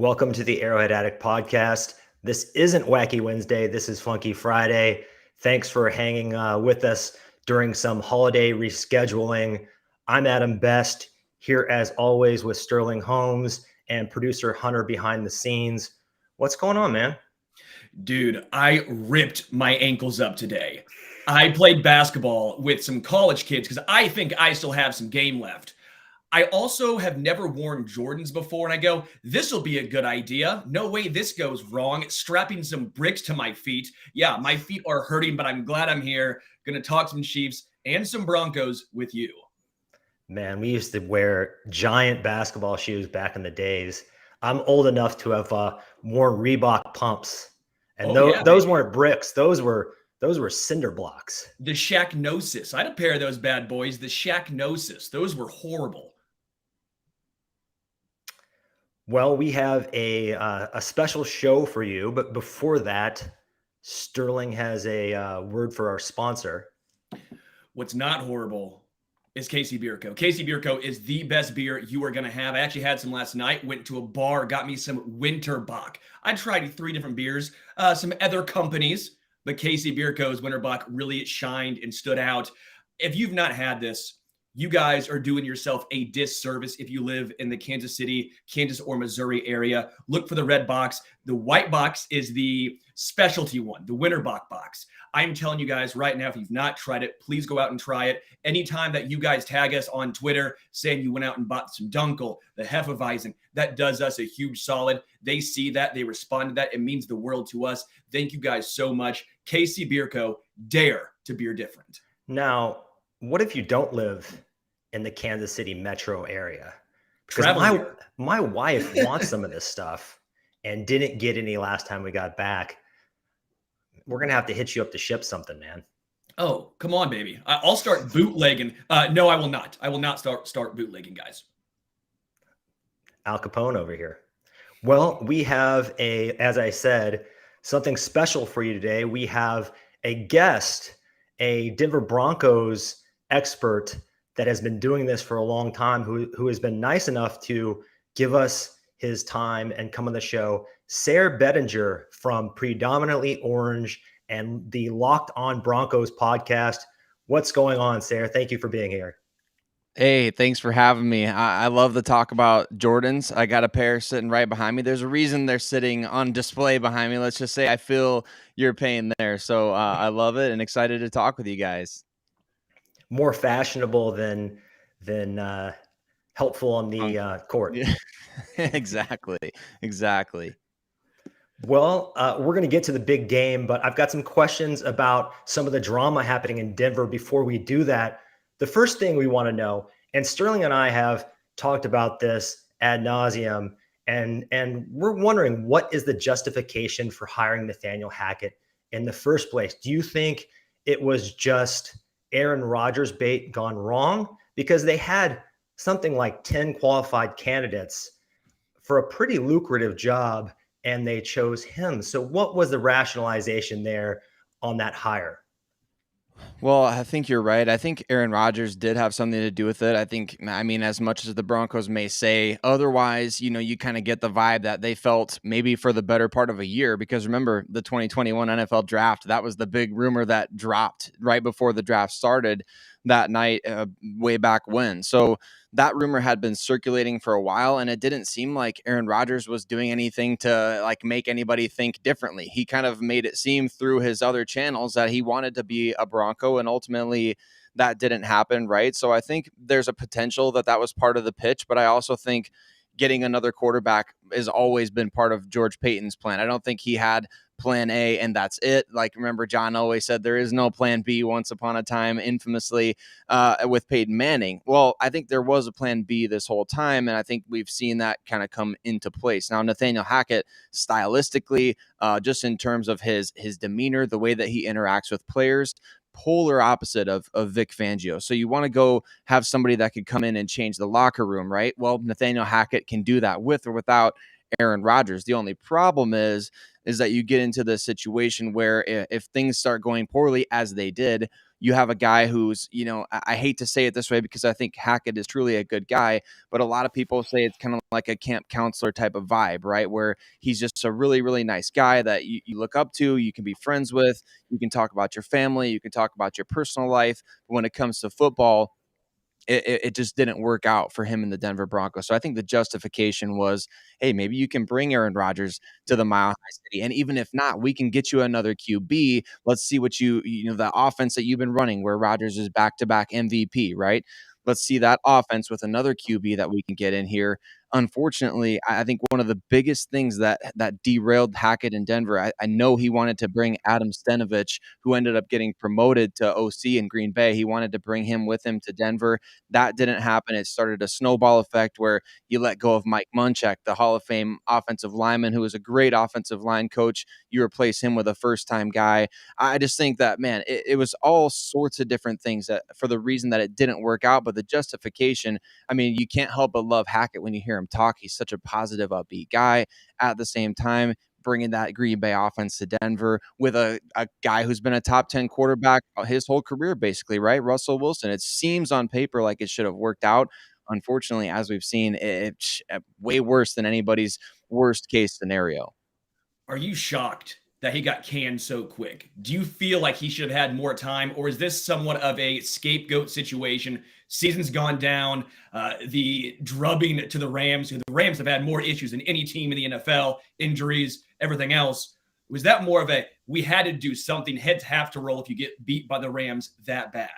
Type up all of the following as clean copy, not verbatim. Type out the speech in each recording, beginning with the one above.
Welcome to the Arrowhead Addict podcast. This isn't Wacky Wednesday. This is Funky Friday. Thanks for hanging with us during some holiday rescheduling. I'm Adam Best, here as always with Sterling Holmes and producer Hunter behind the scenes. What's going on, man? Dude, I ripped my ankles up today. I played basketball with some college kids because I think I still have some game left. I also have never worn Jordans before, and I go, this will be a good idea. No way this goes wrong. Strapping some bricks to my feet. Yeah, my feet are hurting, but I'm glad I'm here. Going to talk some Chiefs and some Broncos with you. Man, we used to wear giant basketball shoes back in the days. I'm old enough to have worn Reebok pumps. And those weren't bricks. Those were cinder blocks. The Shacknosis. I had a pair of those bad boys. The Shacknosis. Those were horrible. Well, we have a special show for you, but before that, Sterling has a word for our sponsor. What's not horrible is Casey Beer Co. Casey Beer Co. is the best beer you are going to have. I actually had some last night, went to a bar, got me some Winterbach. I tried 3 different beers, some other companies, but Casey Beer Co.'s Winterbach really shined and stood out. If you've not had this, you guys are doing yourself a disservice if you live in the Kansas City, Kansas, or Missouri area. Look for the red box. The white box is the specialty one, the Winterbach box. I'm telling you guys right now, if you've not tried it, please go out and try it. Anytime that you guys tag us on Twitter saying you went out and bought some Dunkel, the Hefeweizen, that does us a huge solid. They see that, they respond to that. It means the world to us. Thank you guys so much. KC Beer Co., dare to beer different. Now, what if you don't live in the Kansas City metro area? Because my wife wants some of this stuff and didn't get any last time we got back. We're going to have to hit you up to ship something, man. Oh, come on, baby. I'll start bootlegging. No, I will not. I will not start bootlegging, guys. Al Capone over here. Well, we have as I said, something special for you today. We have a guest, a Denver Broncos expert that has been doing this for a long time, who has been nice enough to give us his time and come on the show. Sayre Bedinger from Predominantly Orange and the Locked On Broncos podcast. What's going on, Sayre? Thank you for being here. Hey, thanks for having me. I love to talk about Jordans. I got a pair sitting right behind me. There's a reason they're sitting on display behind me. Let's just say I feel your pain there. So I love it and excited to talk with you guys. More fashionable than helpful on the court. Yeah. Exactly. Well, we're going to get to the big game, but I've got some questions about some of the drama happening in Denver. Before we do that, the first thing we want to know, and Sterling and I have talked about this ad nauseum, and we're wondering, what is the justification for hiring Nathaniel Hackett in the first place? Do you think it was just Aaron Rodgers bait gone wrong? Because they had something like 10 qualified candidates for a pretty lucrative job, and they chose him. So what was the rationalization there on that hire? Well, I think you're right. I think Aaron Rodgers did have something to do with it. I mean, as much as the Broncos may say otherwise, you kind of get the vibe that they felt maybe for the better part of a year, because remember the 2021 NFL draft, that was the big rumor that dropped right before the draft started that night, way back when. So that rumor had been circulating for a while, and it didn't seem like Aaron Rodgers was doing anything to make anybody think differently. He kind of made it seem through his other channels that he wanted to be a Bronco, and ultimately that didn't happen, right? So I think there's a potential that was part of the pitch, but I also think getting another quarterback has always been part of George Payton's plan. I don't think he had plan A and that's it. Remember, John always said there is no plan B once upon a time, infamously, with Peyton Manning. Well, I think there was a plan B this whole time, and I think we've seen that kind of come into place. Now, Nathaniel Hackett, stylistically, just in terms of his demeanor, the way that he interacts with players, polar opposite of Vic Fangio. So you want to go have somebody that could come in and change the locker room, right? Well, Nathaniel Hackett can do that with or without Aaron Rodgers. The only problem is that you get into the situation where if things start going poorly, as they did, you have a guy who's, I hate to say it this way because I think Hackett is truly a good guy, but a lot of people say it's kind of like a camp counselor type of vibe, right? Where he's just a really, really nice guy that you look up to, you can be friends with, you can talk about your family, you can talk about your personal life. But when it comes to football, it just didn't work out for him in the Denver Broncos. So I think the justification was, hey, maybe you can bring Aaron Rodgers to the Mile High City. And even if not, we can get you another QB. Let's see what the offense that you've been running where Rodgers is back-to-back MVP, right? Let's see that offense with another QB that we can get in here. Unfortunately, I think one of the biggest things that derailed Hackett in Denver, I know he wanted to bring Adam Stenovich, who ended up getting promoted to OC in Green Bay. He wanted to bring him with him to Denver. That didn't happen. It started a snowball effect where you let go of Mike Munchak, the Hall of Fame offensive lineman, who was a great offensive line coach. You replace him with a first-time guy. I just think that, man, it was all sorts of different things that for the reason that it didn't work out. But the justification, I mean, you can't help but love Hackett when you hear him talk. He's such a positive, upbeat guy. At the same time, bringing that Green Bay offense to Denver with a guy who's been a top 10 quarterback his whole career, basically, right? Russell Wilson. It seems on paper like it should have worked out. Unfortunately, as we've seen, it's way worse than anybody's worst case scenario. Are you shocked that he got canned so quick? Do you feel like he should have had more time, or is this somewhat of a scapegoat situation? Season's gone down. The drubbing to the Rams, who the Rams have had more issues than any team in the NFL, injuries, everything else. Was that more of a, we had to do something, heads have to roll if you get beat by the Rams that bad?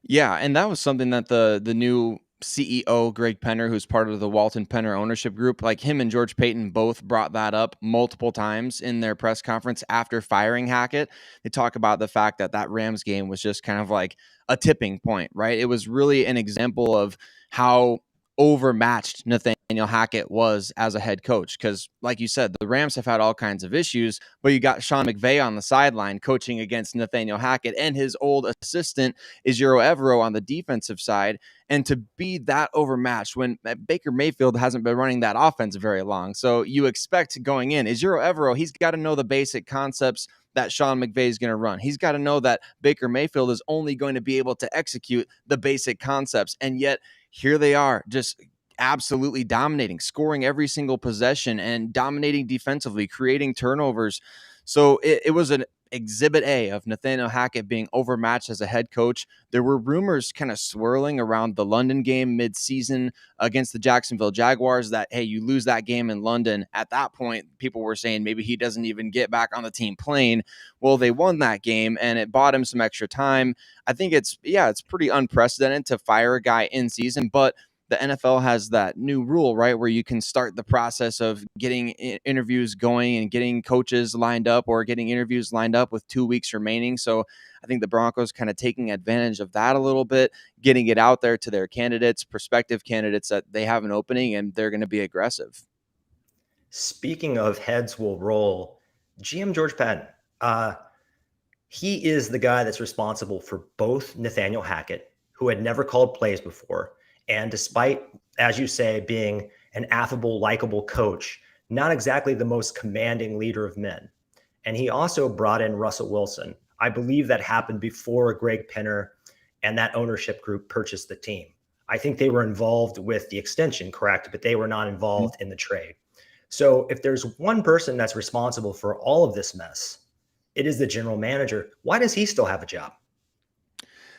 Yeah, and that was something that the new CEO, Greg Penner, who's part of the Walton Penner ownership group, like him and George Payton both brought that up multiple times in their press conference after firing Hackett. They talk about the fact that that Rams game was just kind of like a tipping point, right? It was really an example of how overmatched Nathaniel Hackett was as a head coach. Because, like you said, the Rams have had all kinds of issues, but you got Sean McVay on the sideline coaching against Nathaniel Hackett, and his old assistant is Euro Evero on the defensive side. And to be that overmatched when Baker Mayfield hasn't been running that offense very long. So you expect going in, is Euro Evero, he's got to know the basic concepts that Sean McVay is going to run. He's got to know that Baker Mayfield is only going to be able to execute the basic concepts. And yet here they are, just absolutely dominating, scoring every single possession and dominating defensively, creating turnovers. So it was an exhibit A of Nathaniel Hackett being overmatched as a head coach. There were rumors kind of swirling around the London game mid-season against the Jacksonville Jaguars that, hey, you lose that game in London. At that point, people were saying maybe he doesn't even get back on the team plane. Well, they won that game and it bought him some extra time. I think it's pretty unprecedented to fire a guy in season, but the NFL has that new rule, right, where you can start the process of getting interviews going and getting coaches lined up or getting interviews lined up with 2 weeks remaining. So I think the Broncos kind of taking advantage of that a little bit, getting it out there to their candidates, prospective candidates that they have an opening and they're going to be aggressive. Speaking of heads will roll, GM George Patton, he is the guy that's responsible for both Nathaniel Hackett, who had never called plays before, and despite, as you say, being an affable, likable coach, not exactly the most commanding leader of men. And he also brought in Russell Wilson. I believe that happened before Greg Penner and that ownership group purchased the team. I think they were involved with the extension, correct? But they were not involved in the trade. So if there's one person that's responsible for all of this mess, it is the general manager. Why does he still have a job?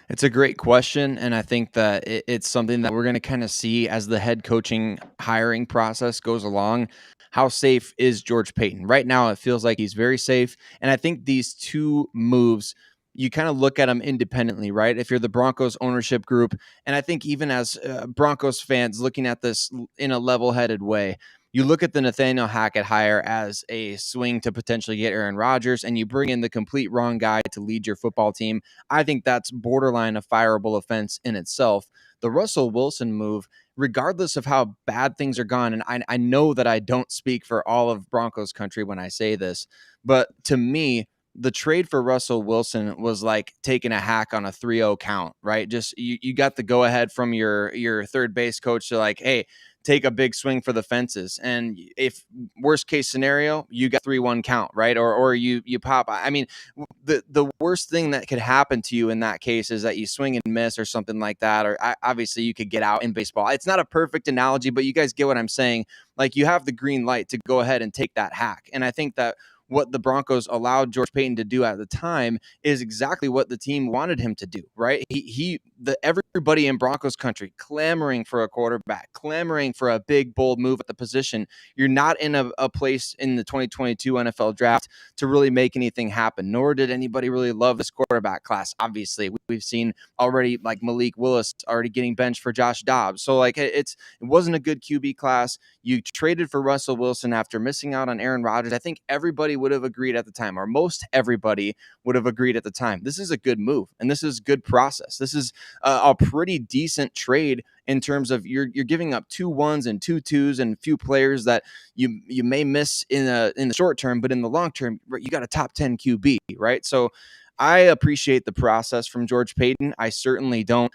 It's a great question, and I think that it's something that we're going to kind of see as the head coaching hiring process goes along. How safe is George Payton? Right now, it feels like he's very safe, and I think these two moves, you kind of look at them independently, right? If you're the Broncos ownership group, and I think even as Broncos fans looking at this in a level-headed way, you look at the Nathaniel Hackett hire as a swing to potentially get Aaron Rodgers, and you bring in the complete wrong guy to lead your football team. I think that's borderline a fireable offense in itself. The Russell Wilson move, regardless of how bad things are gone, and I know that I don't speak for all of Broncos country when I say this, but to me, the trade for Russell Wilson was like taking a hack on a 3-0 count, right? Just you got the go ahead from your third base coach to like, hey, take a big swing for the fences. And if worst case scenario, you got 3-1 count, right? Or you pop. I mean, the worst thing that could happen to you in that case is that you swing and miss or something like that. Or obviously you could get out in baseball. It's not a perfect analogy, but you guys get what I'm saying. Like, you have the green light to go ahead and take that hack. And I think that what the Broncos allowed George Paton to do at the time is exactly what the team wanted him to do, right? Everybody in Broncos country clamoring for a quarterback, clamoring for a big, bold move at the position. You're not in a place in the 2022 NFL draft to really make anything happen, nor did anybody really love this quarterback class. Obviously, we've seen already, like, Malik Willis already getting benched for Josh Dobbs. So, like, it wasn't a good QB class. You traded for Russell Wilson after missing out on Aaron Rodgers. I think everybody would have agreed at the time, or most everybody would have agreed at the time, this is a good move and this is good process. This is a pretty decent trade in terms of you're giving up 2 1s and 2 2s and a few players that you may miss in the short term, but in the long term, you got a top 10 QB, right? So I appreciate the process from George Paton. I certainly don't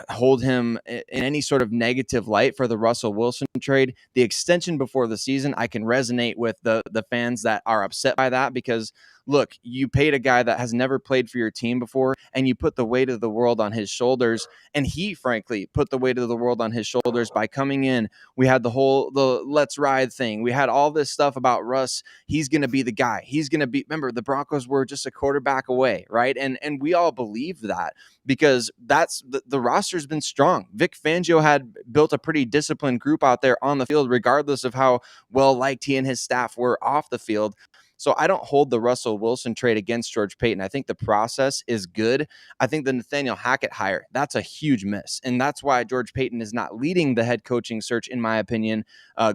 hold him in any sort of negative light for the Russell Wilson trade. The extension before the season, I can resonate with the fans that are upset by that, because look, you paid a guy that has never played for your team before, and you put the weight of the world on his shoulders. And he, frankly, put the weight of the world on his shoulders by coming in. We had the let's ride thing. We had all this stuff about Russ. He's going to be the guy. He's going to be, remember, the Broncos were just a quarterback away, right? And we all believe that, because that's the roster's been strong. Vic Fangio had built a pretty disciplined group out there on the field, regardless of how well liked he and his staff were off the field. So I don't hold the Russell Wilson trade against George Paton. I think the process is good. I think the Nathaniel Hackett hire, that's a huge miss. And that's why George Paton is not leading the head coaching search, in my opinion.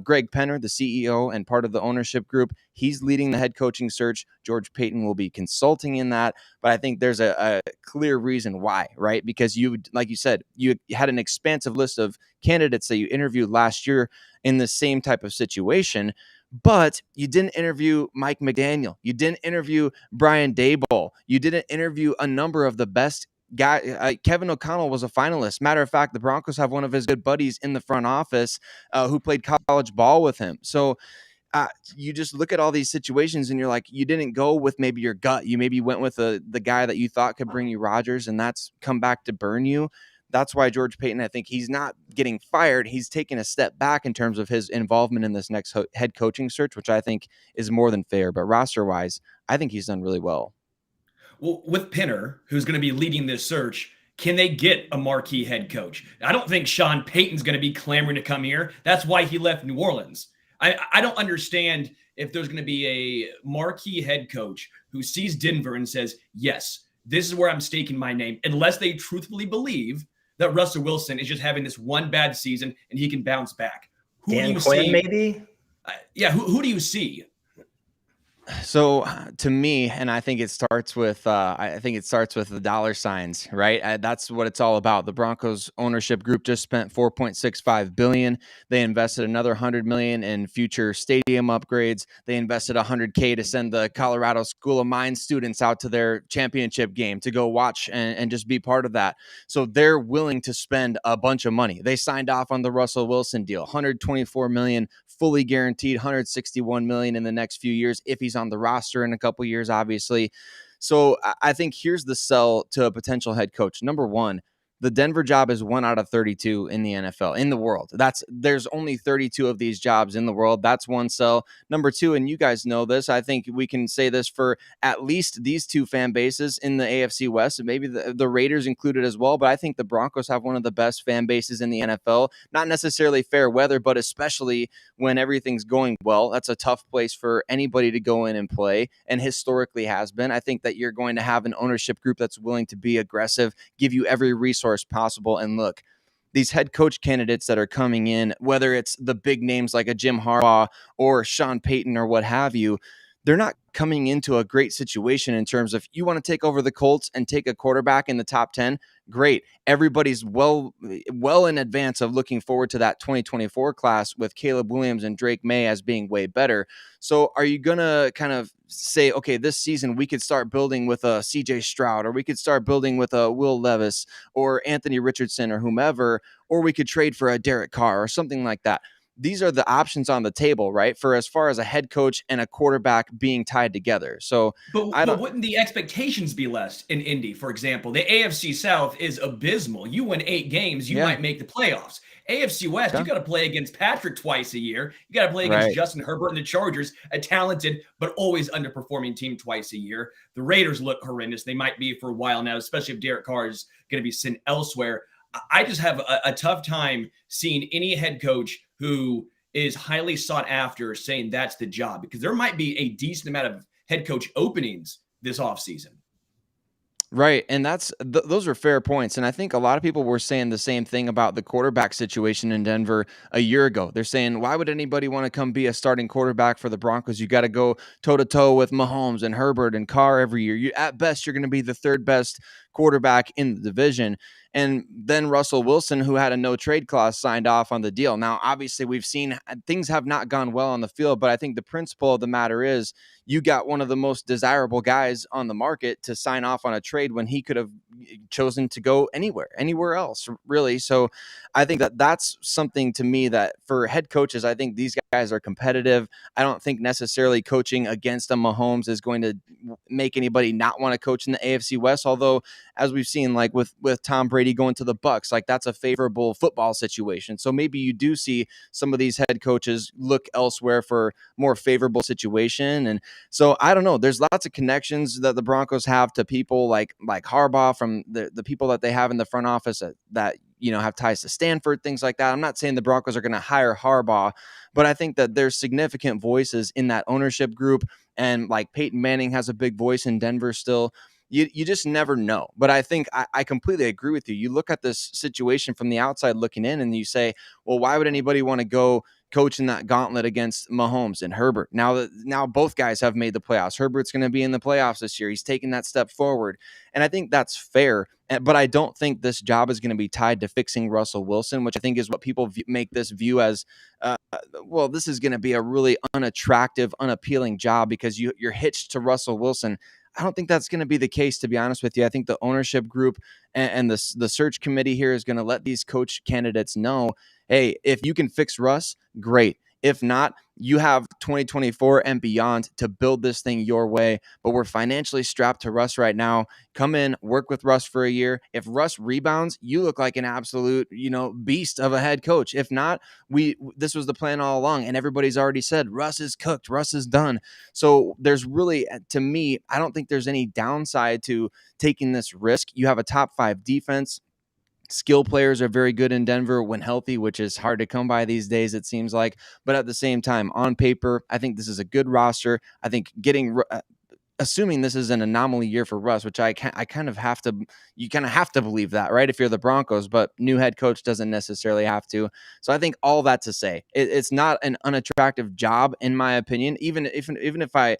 Greg Penner, the CEO and part of the ownership group, he's leading the head coaching search. George Paton will be consulting in that. But I think there's a clear reason why, right? Because like you said, you had an expansive list of candidates that you interviewed last year in the same type of situation. But you didn't interview Mike McDaniel. You didn't interview Brian Daboll. You didn't interview a number of the best guys. Kevin O'Connell was a finalist. Matter of fact, the Broncos have one of his good buddies in the front office who played college ball with him. So you just look at all these situations and you're like, you didn't go with maybe your gut. You maybe went with the guy that you thought could bring you Rodgers, and that's come back to burn you. That's why George Paton, I think he's not getting fired. He's taking a step back in terms of his involvement in this next head coaching search, which I think is more than fair. But roster-wise, I think he's done really well. Well, with Penner, who's going to be leading this search, can they get a marquee head coach? I don't think Sean Payton's going to be clamoring to come here. That's why he left New Orleans. I don't understand if there's going to be a marquee head coach who sees Denver and says, yes, this is where I'm staking my name, unless they truthfully believe that Russell Wilson is just having this one bad season and he can bounce back. Who Dan do you Quinn, see? maybe? Who do you see? So to me, and I think it starts with the dollar signs, right? That's what it's all about. The Broncos ownership group just spent $4.65 billion. They invested another $100 million in future stadium upgrades. They invested $100K to send the Colorado School of Mines students out to their championship game to go watch and just be part of that. So they're willing to spend a bunch of money. They signed off on the Russell Wilson deal, $124 million, fully guaranteed, $161 million in the next few years if he's on the roster in a couple years, obviously. So I think here's the sell to a potential head coach. Number one, the Denver job is 1 out of 32 in the NFL, in the world. There's only 32 of these jobs in the world. That's one sell. Number two, and you guys know this, I think we can say this for at least these two fan bases in the AFC West, and maybe the Raiders included as well. But I think the Broncos have one of the best fan bases in the NFL. Not necessarily fair weather, but especially when everything's going well. That's a tough place for anybody to go in and play, and historically has been. I think that you're going to have an ownership group that's willing to be aggressive, give you every resource possible. And look, these head coach candidates that are coming in, whether it's the big names like a Jim Harbaugh or Sean Payton or what have you, they're not coming into a great situation in terms of, you want to take over the Colts and take a quarterback in the top 10. Great. Everybody's well in advance of looking forward to that 2024 class with Caleb Williams and Drake May as being way better. So are you going to kind of say, okay, this season we could start building with a CJ Stroud, or we could start building with a Will Levis or Anthony Richardson or whomever, or we could trade for a Derek Carr or something like that. These are the options on the table, right? For as far as a head coach and a quarterback being tied together. So I But don't, wouldn't the expectations be less in Indy, for example? The AFC South is abysmal. You win 8 games, you yeah, might make the playoffs. AFC West, you yeah, got to play against Patrick twice a year. You got to play against right. Justin Herbert and the Chargers, a talented but always underperforming team twice a year. The Raiders look horrendous. They might be for a while now, especially if Derek Carr is going to be sent elsewhere. I just have a tough time seeing any head coach who is highly sought after saying that's the job, because there might be a decent amount of head coach openings this offseason. Right. And those are fair points. And I think a lot of people were saying the same thing about the quarterback situation in Denver a year ago. They're saying, why would anybody want to come be a starting quarterback for the Broncos? You got to go toe to toe with Mahomes and Herbert and Carr every year. At best, you're going to be the third best quarterback in the division. And then Russell Wilson, who had a no trade clause, signed off on the deal. Now, obviously, we've seen things have not gone well on the field, but I think the principle of the matter is you got one of the most desirable guys on the market to sign off on a trade when he could have chosen to go anywhere else, really. So I think that's something to me that for head coaches, I think these guys are competitive. I don't think necessarily coaching against a Mahomes is going to make anybody not want to coach in the AFC West, although as we've seen, like with Tom Brady going to the Bucs, like that's a favorable football situation. So maybe you do see some of these head coaches look elsewhere for more favorable situation. And so I don't know. There's lots of connections that the Broncos have to people like Harbaugh, from the people that they have in the front office that have ties to Stanford, things like that. I'm not saying the Broncos are going to hire Harbaugh, but I think that there's significant voices in that ownership group, and like Peyton Manning has a big voice in Denver still. You just never know. But I think I completely agree with you. You look at this situation from the outside looking in and you say, well, why would anybody want to go coach in that gauntlet against Mahomes and Herbert? Now both guys have made the playoffs. Herbert's going to be in the playoffs this year. He's taking that step forward. And I think that's fair. But I don't think this job is going to be tied to fixing Russell Wilson, which I think is what people make this view as, well, this is going to be a really unattractive, unappealing job because you're hitched to Russell Wilson. I don't think that's going to be the case, to be honest with you. I think the ownership group and the search committee here is going to let these coach candidates know, hey, if you can fix Russ, great. If not, you have 2024 and beyond to build this thing your way. But we're financially strapped to Russ right now. Come in, work with Russ for a year. If Russ rebounds, you look like an absolute, beast of a head coach. If not, this was the plan all along. And everybody's already said Russ is cooked. Russ is done. So there's really, to me, I don't think there's any downside to taking this risk. You have a top 5 defense. Skill players are very good in Denver when healthy, which is hard to come by these days, it seems like. But at the same time, on paper, I think this is a good roster. I think assuming this is an anomaly year for Russ, which you kind of have to believe that, right? If you're the Broncos, but new head coach doesn't necessarily have to. So I think all that to say, it's not an unattractive job, in my opinion. Even if I,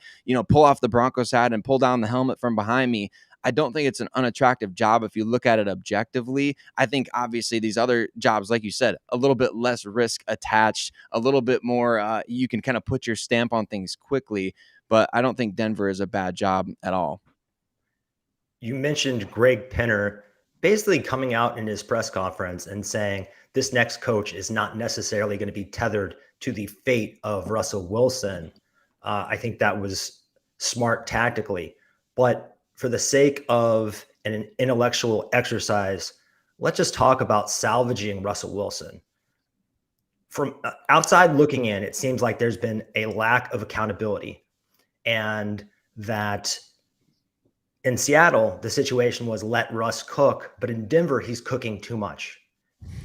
pull off the Broncos hat and pull down the helmet from behind me, I don't think it's an unattractive job if you look at it objectively. I think obviously these other jobs, like you said, a little bit less risk attached, a little bit more, you can kind of put your stamp on things quickly, but I don't think Denver is a bad job at all. You mentioned Greg Penner basically coming out in his press conference and saying this next coach is not necessarily going to be tethered to the fate of Russell Wilson. I think that was smart tactically, but for the sake of an intellectual exercise, let's just talk about salvaging Russell Wilson. From outside looking in, it seems like there's been a lack of accountability, and that in Seattle, the situation was let Russ cook, but in Denver, he's cooking too much.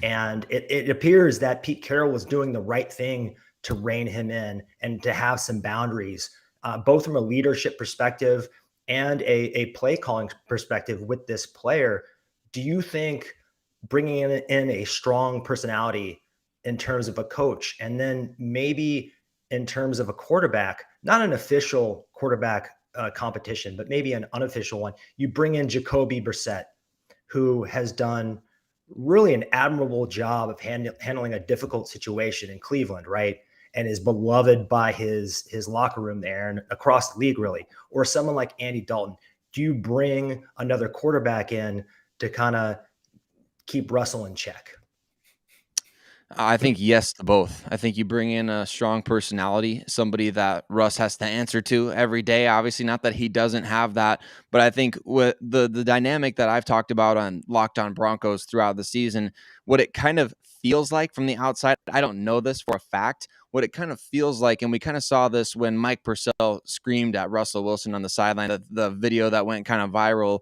And it appears that Pete Carroll was doing the right thing to rein him in and to have some boundaries, both from a leadership perspective and a play calling perspective with this player. Do you think bringing in a strong personality in terms of a coach, and then maybe in terms of a quarterback, not an official quarterback competition, but maybe an unofficial one, you bring in Jacoby Brissett, who has done really an admirable job of handling a difficult situation in Cleveland, right? and is beloved by his locker room there and across the league, really, or someone like Andy Dalton? Do you bring another quarterback in to kind of keep Russell in check? I think yes to both. I think you bring in a strong personality, somebody that Russ has to answer to every day. Obviously, not that he doesn't have that, but I think with the dynamic that I've talked about on Locked On Broncos throughout the season, what it kind of feels like from the outside, I don't know this for a fact. What it kind of feels like, and we kind of saw this when Mike Purcell screamed at Russell Wilson on the sideline, the video that went kind of viral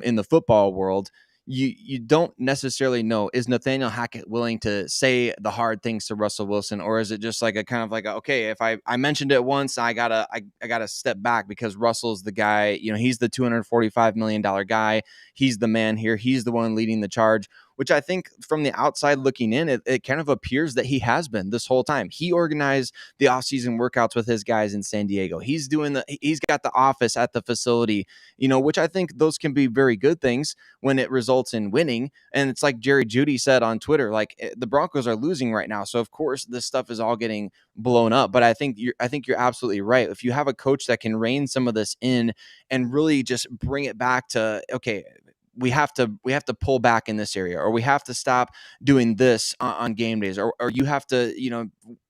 in the football world. You don't necessarily know, is Nathaniel Hackett willing to say the hard things to Russell Wilson, or is it just like a kind of like okay, if I mentioned it once, I gotta step back because Russell's the guy, he's the $245 million guy, he's the man here, he's the one leading the charge, which I think from the outside looking in, it kind of appears that he has been this whole time. He organized the offseason workouts with his guys in San Diego. He's got the office at the facility, which I think those can be very good things when it results in winning. And it's like Jerry Jeudy said on Twitter, like the Broncos are losing right now. So of course this stuff is all getting blown up. But I think you're absolutely right. If you have a coach that can rein some of this in and really just bring it back to, okay, we have to pull back in this area, or we have to stop doing this on game days, or you have to,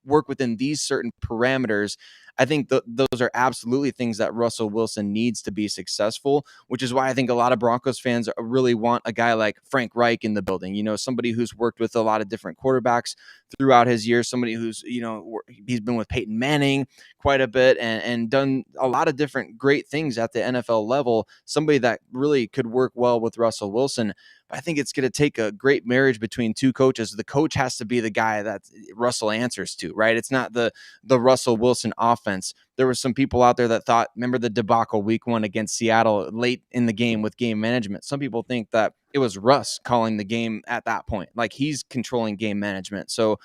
work within these certain parameters. I think those are absolutely things that Russell Wilson needs to be successful, which is why I think a lot of Broncos fans really want a guy like Frank Reich in the building, somebody who's worked with a lot of different quarterbacks throughout his years, somebody who's, he's been with Peyton Manning quite a bit and done a lot of different great things at the NFL level, somebody that really could work well with Russell Wilson. I think it's going to take a great marriage between two coaches. The coach has to be the guy that Russell answers to, right? It's not the Russell Wilson offense. There were some people out there that thought, remember the debacle week 1 against Seattle late in the game with game management. Some people think that it was Russ calling the game at that point. Like he's controlling game management. So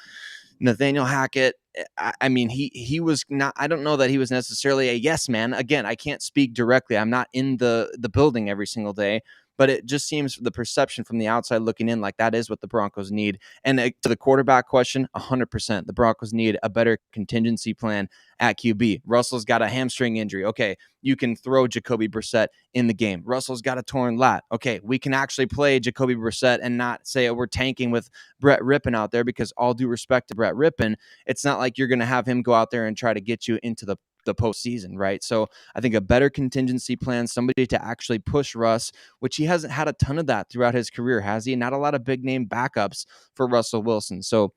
Nathaniel Hackett, I mean, he was not, I don't know that he was necessarily a yes man. Again, I can't speak directly. I'm not in the building every single day, but it just seems the perception from the outside looking in like that is what the Broncos need. And to the quarterback question, 100%. The Broncos need a better contingency plan at QB. Russell's got a hamstring injury. Okay, you can throw Jacoby Brissett in the game. Russell's got a torn lat. Okay, we can actually play Jacoby Brissett and not say we're tanking with Brett Rippon out there, because all due respect to Brett Rippon, it's not like you're going to have him go out there and try to get you into the postseason, right? So I think a better contingency plan, somebody to actually push Russ, which he hasn't had a ton of that throughout his career, has he? Not a lot of big name backups for Russell Wilson. So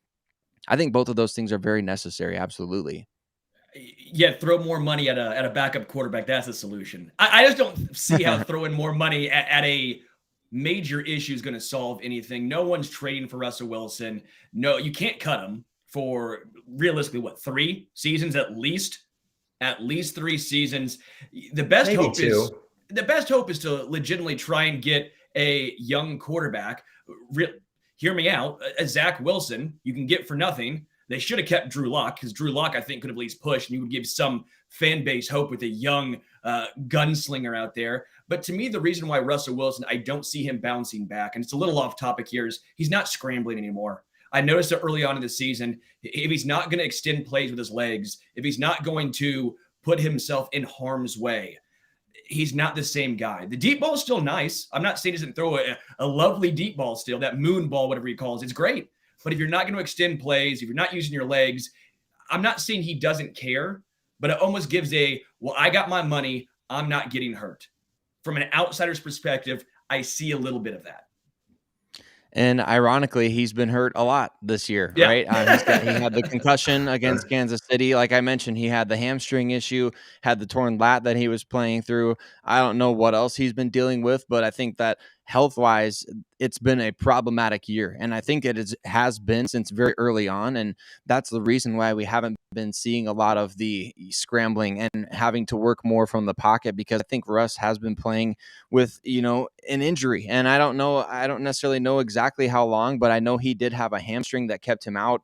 I think both of those things are very necessary. Absolutely. Yeah, throw more money at a backup quarterback. That's the solution. I just don't see how throwing more money at a major issue is going to solve anything. No one's trading for Russell Wilson. No, you can't cut him for realistically, 3 seasons at least? At least 3 seasons. The best Maybe hope 2. is the best hope is to legitimately try and get a young quarterback. Hear me out. A Zach Wilson, you can get for nothing. They should have kept Drew Lock, because Drew Lock, I think, could have at least pushed, and you would give some fan base hope with a young gunslinger out there. But to me, the reason why Russell Wilson, I don't see him bouncing back, and it's a little off topic here, is he's not scrambling anymore. I noticed it early on in the season. If he's not going to extend plays with his legs, if he's not going to put himself in harm's way, he's not the same guy. The deep ball is still nice. I'm not saying he doesn't throw a lovely deep ball still, that moon ball, whatever he calls it. It's great. But if you're not going to extend plays, if you're not using your legs, I'm not saying he doesn't care, but it almost gives I got my money, I'm not getting hurt. From an outsider's perspective, I see a little bit of that. And ironically, he's been hurt a lot this year, Yeah. right? He had the concussion against Kansas City. Like I mentioned, he had the hamstring issue, had the torn lat that he was playing through. I don't know what else he's been dealing with, but I think that health-wise, it's been a problematic year. And I think has been since very early on. And that's the reason why we haven't been seeing a lot of the scrambling and having to work more from the pocket, because I think Russ has been playing with, an injury. And I don't necessarily know exactly how long, but I know he did have a hamstring that kept him out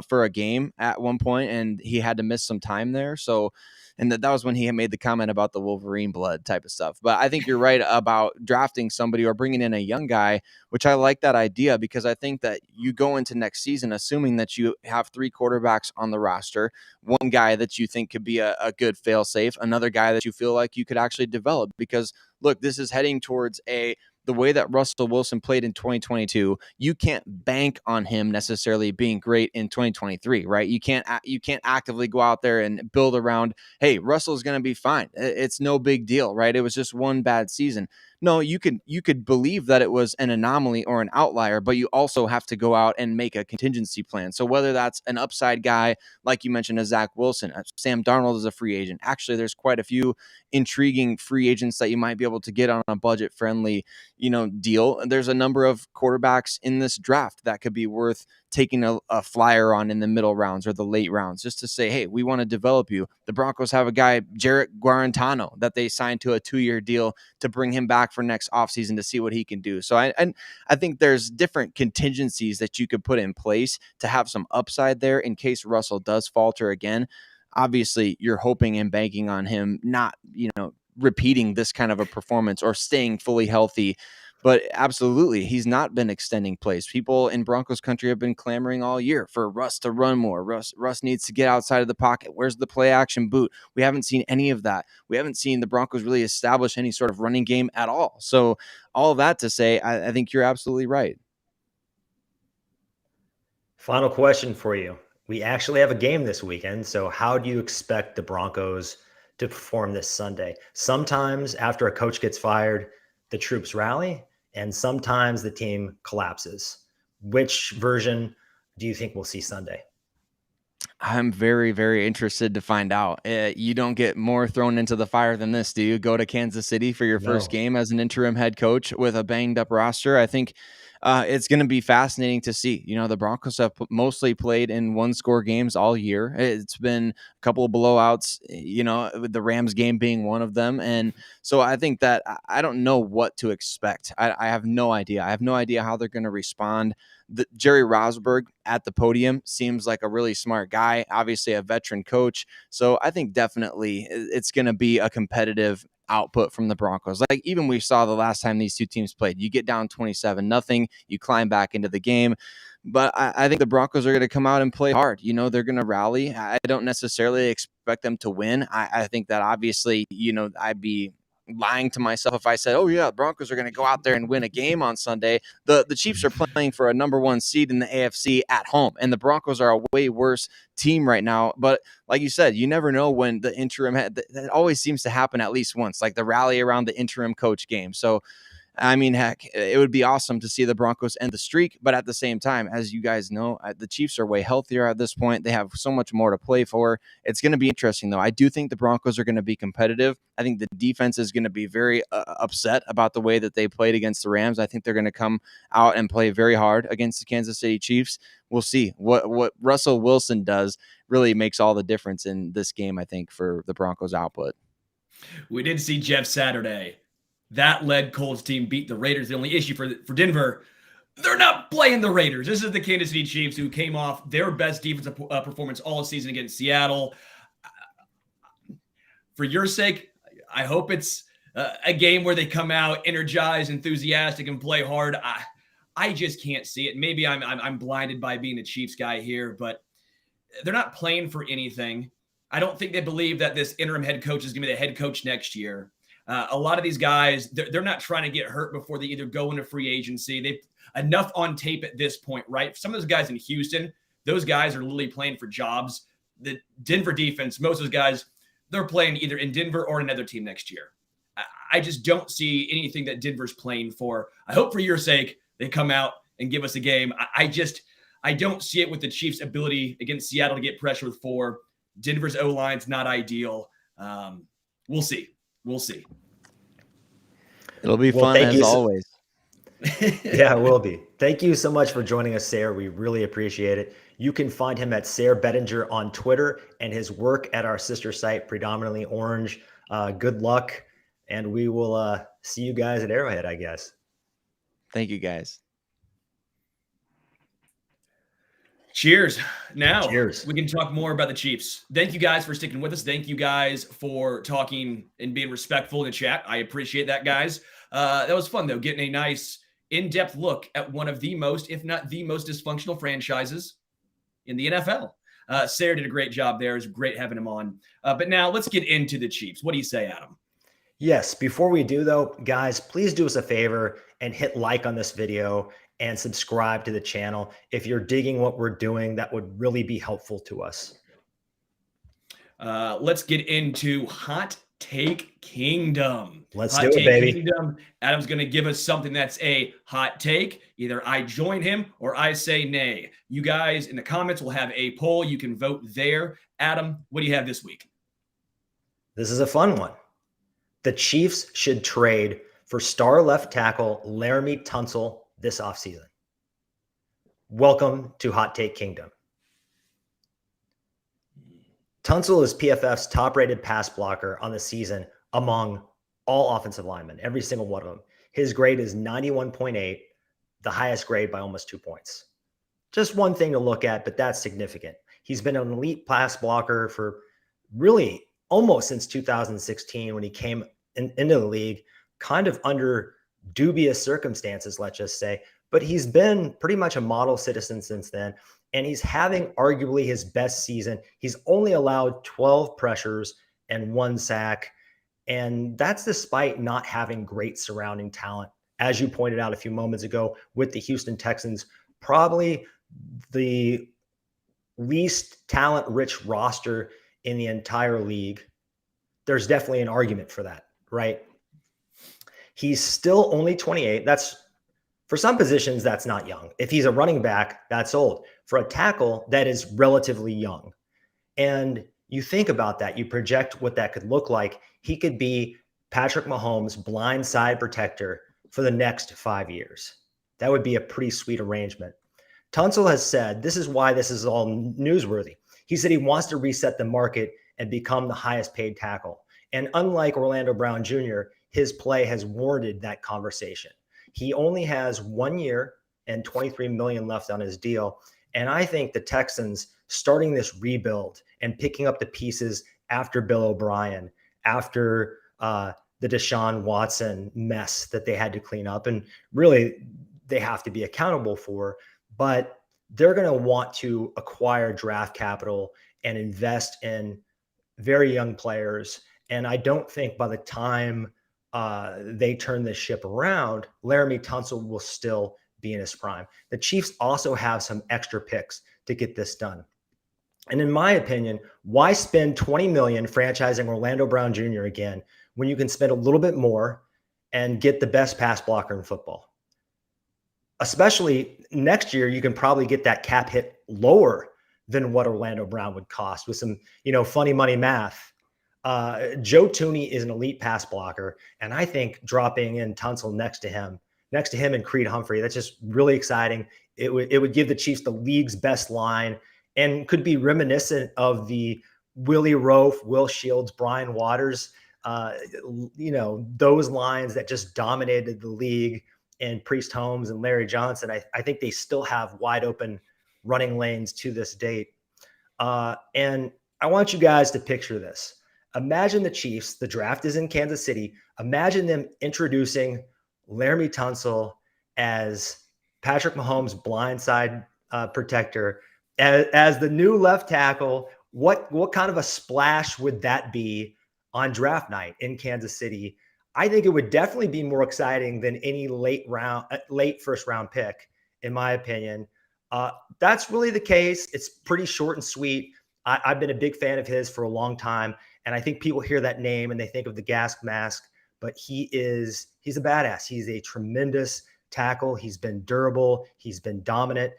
for a game at one point, and he had to miss some time there. So And that was when he had made the comment about the Wolverine blood type of stuff. But I think you're right about drafting somebody or bringing in a young guy, which I like that idea, because I think that you go into next season assuming that you have 3 quarterbacks on the roster, one guy that you think could be a good fail safe, another guy that you feel like you could actually develop. Because look, this is heading towards the way that Russell Wilson played in 2022, you can't bank on him necessarily being great in 2023, right? You can't actively go out there and build around, hey, Russell's going to be fine. It's no big deal, right? It was just one bad season. No, you could believe that it was an anomaly or an outlier, but you also have to go out and make a contingency plan. So whether that's an upside guy, like you mentioned, a Zach Wilson, Sam Darnold is a free agent. Actually, there's quite a few intriguing free agents that you might be able to get on a budget friendly, deal. There's a number of quarterbacks in this draft that could be worth taking a flyer on in the middle rounds or the late rounds, just to say, hey, we want to develop you. The Broncos have a guy, Jarrett Guarantano, that they signed to a 2-year deal to bring him back for next offseason to see what he can do. So I think there's different contingencies that you could put in place to have some upside there in case Russell does falter again. Obviously, you're hoping and banking on him not, repeating this kind of a performance or staying fully healthy. But absolutely, he's not been extending plays. People in Broncos country have been clamoring all year for Russ to run more. Russ needs to get outside of the pocket. Where's the play action boot? We haven't seen any of that. We haven't seen the Broncos really establish any sort of running game at all. So all of that to say, I think you're absolutely right. Final question for you. We actually have a game this weekend. So how do you expect the Broncos to perform this Sunday? Sometimes after a coach gets fired, the troops rally, and sometimes the team collapses. Which version do you think we'll see Sunday? I'm very, very interested to find out. You don't get more thrown into the fire than this, do you? Go to Kansas City for your first No. game as an interim head coach with a banged up roster. I think it's going to be fascinating to see. The Broncos have mostly played in 1-score games all year. It's been a couple of blowouts, with the Rams game being one of them. And so I think that I don't know what to expect. I have no idea. I have no idea how they're going to respond. Jerry Rosburg at the podium seems like a really smart guy, obviously a veteran coach. So I think definitely it's going to be a competitive output from the Broncos. Like even we saw the last time these two teams played, you get down 27-0, you climb back into the game. But I think the Broncos are going to come out and play hard. They're going to rally. I don't necessarily expect them to win. I think that obviously, I'd be lying to myself if I said, oh yeah, the Broncos are going to go out there and win a game on Sunday. The Chiefs are playing for a number 1 seed in the AFC at home, and the Broncos are a way worse team right now. But like you said, you never know when the interim that always seems to happen at least once, like the rally around the interim coach game. So I mean, heck, it would be awesome to see the Broncos end the streak. But at the same time, as you guys know, the Chiefs are way healthier at this point. They have so much more to play for. It's going to be interesting, though. I do think the Broncos are going to be competitive. I think the defense is going to be very upset about the way that they played against the Rams. I think they're going to come out and play very hard against the Kansas City Chiefs. We'll see. What Russell Wilson does really makes all the difference in this game, I think, for the Broncos' output. We did see Jeff Saturday. That led Colts team beat the Raiders. The only issue for Denver, they're not playing the Raiders. This is the Kansas City Chiefs who came off their best defensive performance all season against Seattle. For your sake, I hope it's a game where they come out energized, enthusiastic, and play hard. I just can't see it. Maybe I'm blinded by being a Chiefs guy here, but they're not playing for anything. I don't think they believe that this interim head coach is going to be the head coach next year. A lot of these guys, they're not trying to get hurt before they either go into free agency. They've enough on tape at this point, right? Some of those guys in Houston, those guys are literally playing for jobs. The Denver defense, most of those guys, they're playing either in Denver or another team next year. I just don't see anything that Denver's playing for. I hope for your sake they come out and give us a game. I don't see it with the Chiefs' ability against Seattle to get pressure with 4. Denver's O-line's not ideal. We'll see. We'll see. It'll be fun as always. Yeah, it will be. Thank you so much for joining us, Sayre. We really appreciate it. You can find him at Sayre Bettinger on Twitter and his work at our sister site, Predominantly Orange. Good luck, and we will see you guys at Arrowhead, I guess. Thank you, guys. Cheers. Now Cheers. we can talk more about the Chiefs. Thank you guys for sticking with us. Thank you guys for talking and being respectful in the chat. I appreciate that, guys. That was fun, though, getting a nice in-depth look at one of the most, if not the most dysfunctional franchises in the NFL. Sarah did a great job there. It was great having him on. But now let's get into the Chiefs. What do you say, Adam? Yes. Before we do, though, guys, please do us a favor and hit like on this video and subscribe to the channel. If you're digging what we're doing, that would really be helpful to us. Let's get into Hot Take Kingdom. Let's Hot do it, Take baby. Kingdom. Adam's going to give us something that's a hot take. Either I join him or I say nay. You guys in the comments will have a poll. You can vote there. Adam, what do you have this week? This is a fun one. The Chiefs should trade for star left tackle Laramie Tunsil this offseason. Welcome to Hot Take Kingdom. Tunsil is PFF's top-rated pass blocker on the season among all offensive linemen, every single one of them. His grade is 91.8, the highest grade by almost 2 points. Just one thing to look at, but that's significant. He's been an elite pass blocker for really almost since 2016 when he came into the league, kind of under dubious circumstances, let's just say. But he's been pretty much a model citizen since then. And he's having arguably his best season. He's only allowed 12 pressures and 1 sack. And that's despite not having great surrounding talent. As you pointed out a few moments ago with the Houston Texans, probably the least talent-rich roster in the entire league. There's definitely an argument for that, right? He's still only 28. That's, for some positions, that's not young. If he's a running back, that's old. For a tackle, that is relatively young. And you think about that, you project what that could look like. He could be Patrick Mahomes' blind side protector for the next 5 years. That would be a pretty sweet arrangement. Tunsil has said, this is why this is all newsworthy. He said he wants to reset the market and become the highest paid tackle. And unlike Orlando Brown Jr., his play has warranted that conversation. He only has 1 year and $23 million left on his deal. And I think the Texans starting this rebuild and picking up the pieces after Bill O'Brien, after the Deshaun Watson mess that they had to clean up, and really they have to be accountable for, but they're going to want to acquire draft capital and invest in very young players. And I don't think by the time they turn this ship around, Laramie Tunsil will still be in his prime. The Chiefs also have some extra picks to get this done. And in my opinion, why spend $20 million franchising Orlando Brown Jr. again when you can spend a little bit more and get the best pass blocker in football? Especially next year, you can probably get that cap hit lower than what Orlando Brown would cost with some, funny money math. Joe Tooney is an elite pass blocker, and I think dropping in Tunsil next to him and Creed Humphrey, that's just really exciting. It would give the Chiefs the league's best line and could be reminiscent of the Willie Roaf, Will Shields, Brian Waters, those lines that just dominated the league, and Priest Holmes and Larry Johnson. I think they still have wide open running lanes to this date. And I want you guys to picture this. Imagine the Chiefs, the draft is in Kansas City. Imagine them introducing Laramie Tunsil as Patrick Mahomes' blindside protector, as the new left tackle. What kind of a splash would that be on draft night in Kansas City? I think it would definitely be more exciting than any late first round pick, in my opinion. That's really the case. It's pretty short and sweet. I've been a big fan of his for a long time. And I think people hear that name and they think of the gas mask, but he's a badass. He's a tremendous tackle. He's been durable. He's been dominant.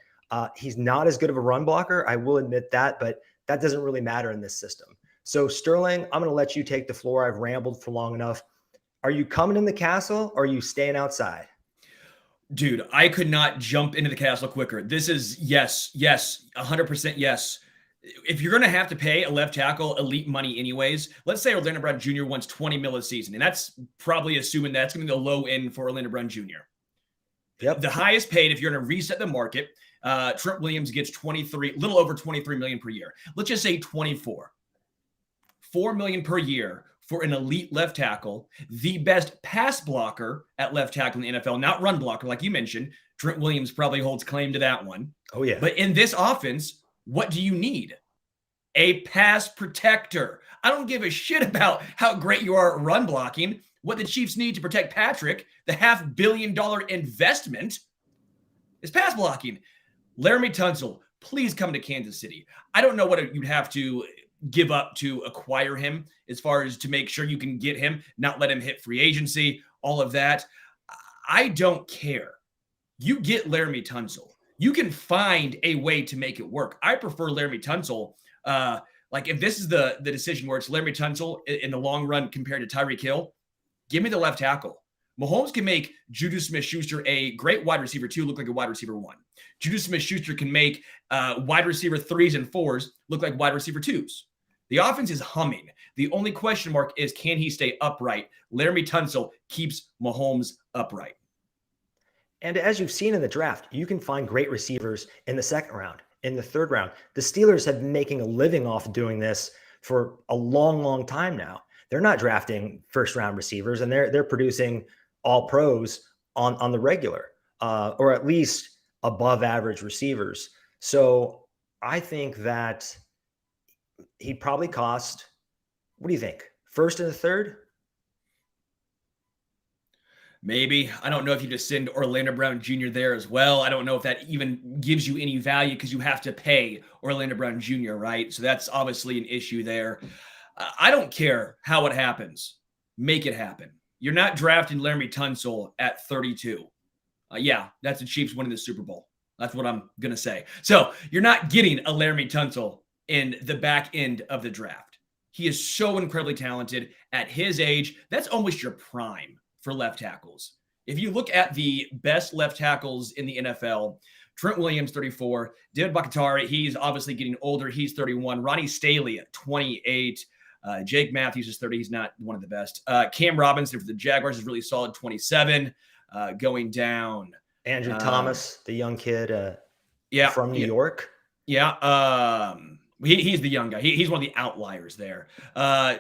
He's not as good of a run blocker, I will admit that, but that doesn't really matter in this system. So Sterling, I'm going to let you take the floor. I've rambled for long enough. Are you coming in the castle or are you staying outside? Dude, I could not jump into the castle quicker. This is yes, 100% yes. If you're going to have to pay a left tackle elite money anyways, let's say Orlando Brown Jr. wants $20 million a season, and that's probably assuming that's going to be the low end for Orlando Brown Jr. Yep. The highest paid, if you're going to reset the market, Trent Williams gets little over 23 million per year. Let's just say 24. 4 million per year for an elite left tackle, the best pass blocker at left tackle in the NFL, not run blocker, like you mentioned. Trent Williams probably holds claim to that one. Oh, yeah. But in this offense, what do you need? A pass protector. I don't give a shit about how great you are at run blocking. What the Chiefs need to protect Patrick, the $500 million investment, is pass blocking. Laramie Tunsil, please come to Kansas City. I don't know what you'd have to give up to acquire him as far as to make sure you can get him, not let him hit free agency, all of that. I don't care. You get Laramie Tunsil. You can find a way to make it work. I prefer Laramie Tunsil. Like if this is the decision where it's Laramie Tunsil in the long run compared to Tyreek Hill, give me the left tackle. Mahomes can make Juju Smith-Schuster a great wide receiver 2 look like a wide receiver 1. Juju Smith-Schuster can make wide receiver 3s and 4s look like wide receiver 2s. The offense is humming. The only question mark is, can he stay upright? Laramie Tunsil keeps Mahomes upright. And as you've seen in the draft, you can find great receivers in the second round, in the third round. The Steelers have been making a living off of doing this for a long, long time now. They're not drafting first-round receivers, and they're producing all pros on the regular, or at least above-average receivers. So I think that he'd probably cost, what do you think, first and a third? Maybe. I don't know if you just send Orlando Brown Jr. there as well. I don't know if that even gives you any value because you have to pay Orlando Brown Jr., right? So that's obviously an issue there. I don't care how it happens. Make it happen. You're not drafting Laramie Tunsil at 32. Yeah, that's the Chiefs winning the Super Bowl. That's what I'm going to say. So you're not getting a Laramie Tunsil in the back end of the draft. He is so incredibly talented at his age. That's almost your prime for left tackles. If you look at the best left tackles in the NFL, Trent Williams, 34. David Bakhtiari, he's obviously getting older. He's 31. Ronnie Staley at 28. Jake Matthews is 30. He's not one of the best. Cam Robinson for the Jaguars is really solid, 27. Going down. Andrew Thomas, the young kid from New York. Yeah. He's the young guy. He's one of the outliers there.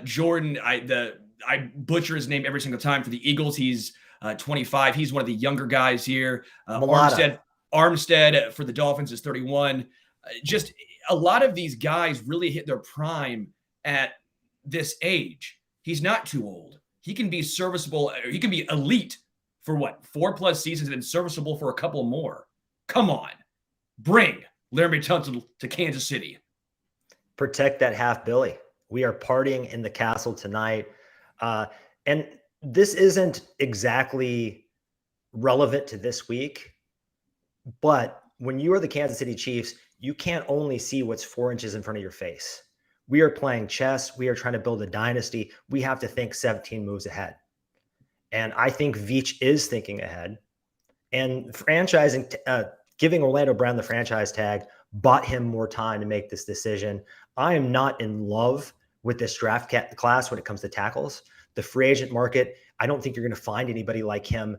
Jordan, I butcher his name every single time for the Eagles. He's 25. He's one of the younger guys here. Armstead for the Dolphins is 31. Just a lot of these guys really hit their prime at this age. He's not too old. He can be serviceable. He can be elite for 4+ seasons and serviceable for a couple more. Come on. Bring Laramie Tunsil to Kansas City. Protect that $500 million. We are partying in the castle tonight. And this isn't exactly relevant to this week, but when you are the Kansas City Chiefs, you can't only see what's 4 inches in front of your face. We are playing chess. We are trying to build a dynasty. We have to think 17 moves ahead. And I think Veach is thinking ahead. And franchising, giving Orlando Brown the franchise tag bought him more time to make this decision. I am not in love with this draft class when it comes to tackles. The free agent market, I don't think you're going to find anybody like him.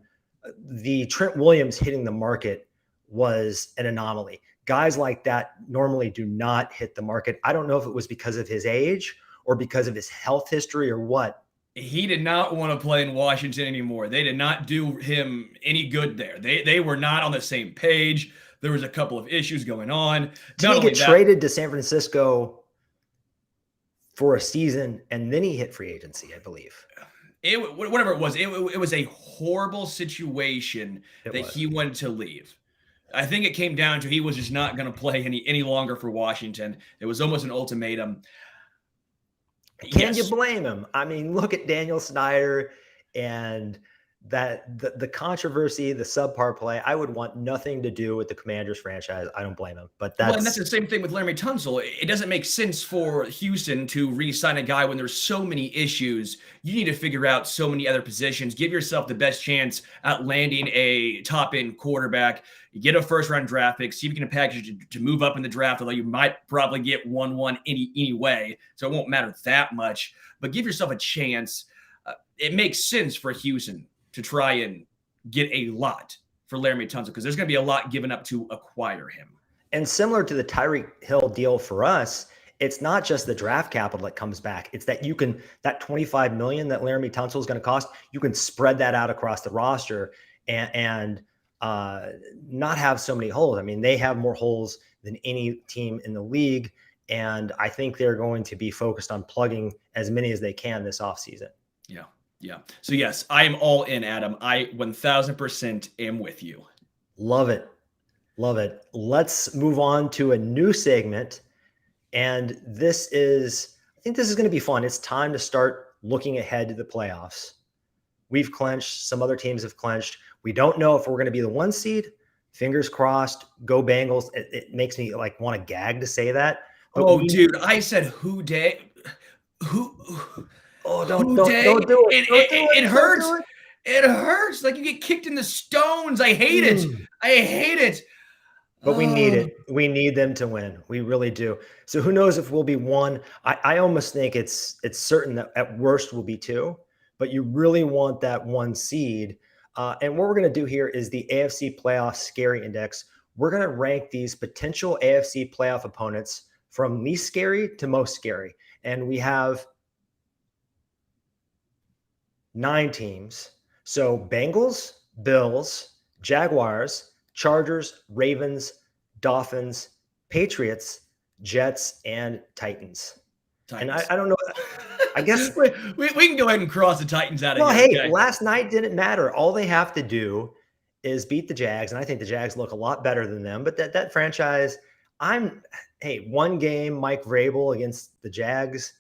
The Trent Williams hitting the market was an anomaly. Guys like that normally do not hit the market. I don't know if it was because of his age or because of his health history or what. He did not want to play in Washington anymore. They did not do him any good there. They were not on the same page. There was a couple of issues going on. Did he get traded to San Francisco for a season, and then he hit free agency, I believe? Whatever it was a horrible situation he wanted to leave. I think it came down to he was just not going to play any longer for Washington. It was almost an ultimatum. Can you blame him? I mean, look at Daniel Snyder and that the controversy, the subpar play. I would want nothing to do with the Commanders franchise. I don't blame him. But and that's the same thing with Laramie Tunsil. It doesn't make sense for Houston to re-sign a guy when there's so many issues. You need to figure out so many other positions. Give yourself the best chance at landing a top-end quarterback. You get a first-round draft pick. See if you can package to move up in the draft, although you might probably get 1-1 anyway, so it won't matter that much. But give yourself a chance. It makes sense for Houston to try and get a lot for Laramie Tunsil because there's going to be a lot given up to acquire him. And similar to the Tyreek Hill deal for us, it's not just the draft capital that comes back. It's that that $25 million that Laramie Tunsil is going to cost, you can spread that out across the roster and not have so many holes. I mean, they have more holes than any team in the league. And I think they're going to be focused on plugging as many as they can this offseason. Yeah. Yeah. So yes, I am all in, Adam. I 1000% am with you. Love it. Love it. Let's move on to a new segment. And I think this is going to be fun. It's time to start looking ahead to the playoffs. We've clinched. Some other teams have clinched. We don't know if we're going to be the 1 seed. Fingers crossed. Go Bengals. It makes me like want to gag to say that. But dude, I said who day. Who? Oh, don't do it. It hurts. It hurts. Like you get kicked in the stones. I hate it. I hate it. But we need it. We need them to win. We really do. So who knows if we'll be 1? I almost think it's certain that at worst we'll be 2. But you really want that 1 seed. And what we're going to do here is the AFC Playoff Scary Index. We're going to rank these potential AFC playoff opponents from least scary to most scary. And we have 9 teams. So Bengals, Bills, Jaguars, Chargers, Ravens, Dolphins, Patriots, Jets, and Titans. And I don't know. I guess we can go ahead and cross the Titans out of here. Well, hey, okay. Last night didn't matter. All they have to do is beat the Jags, and I think the Jags look a lot better than them. But that franchise, 1 game, Mike Vrabel against the Jags.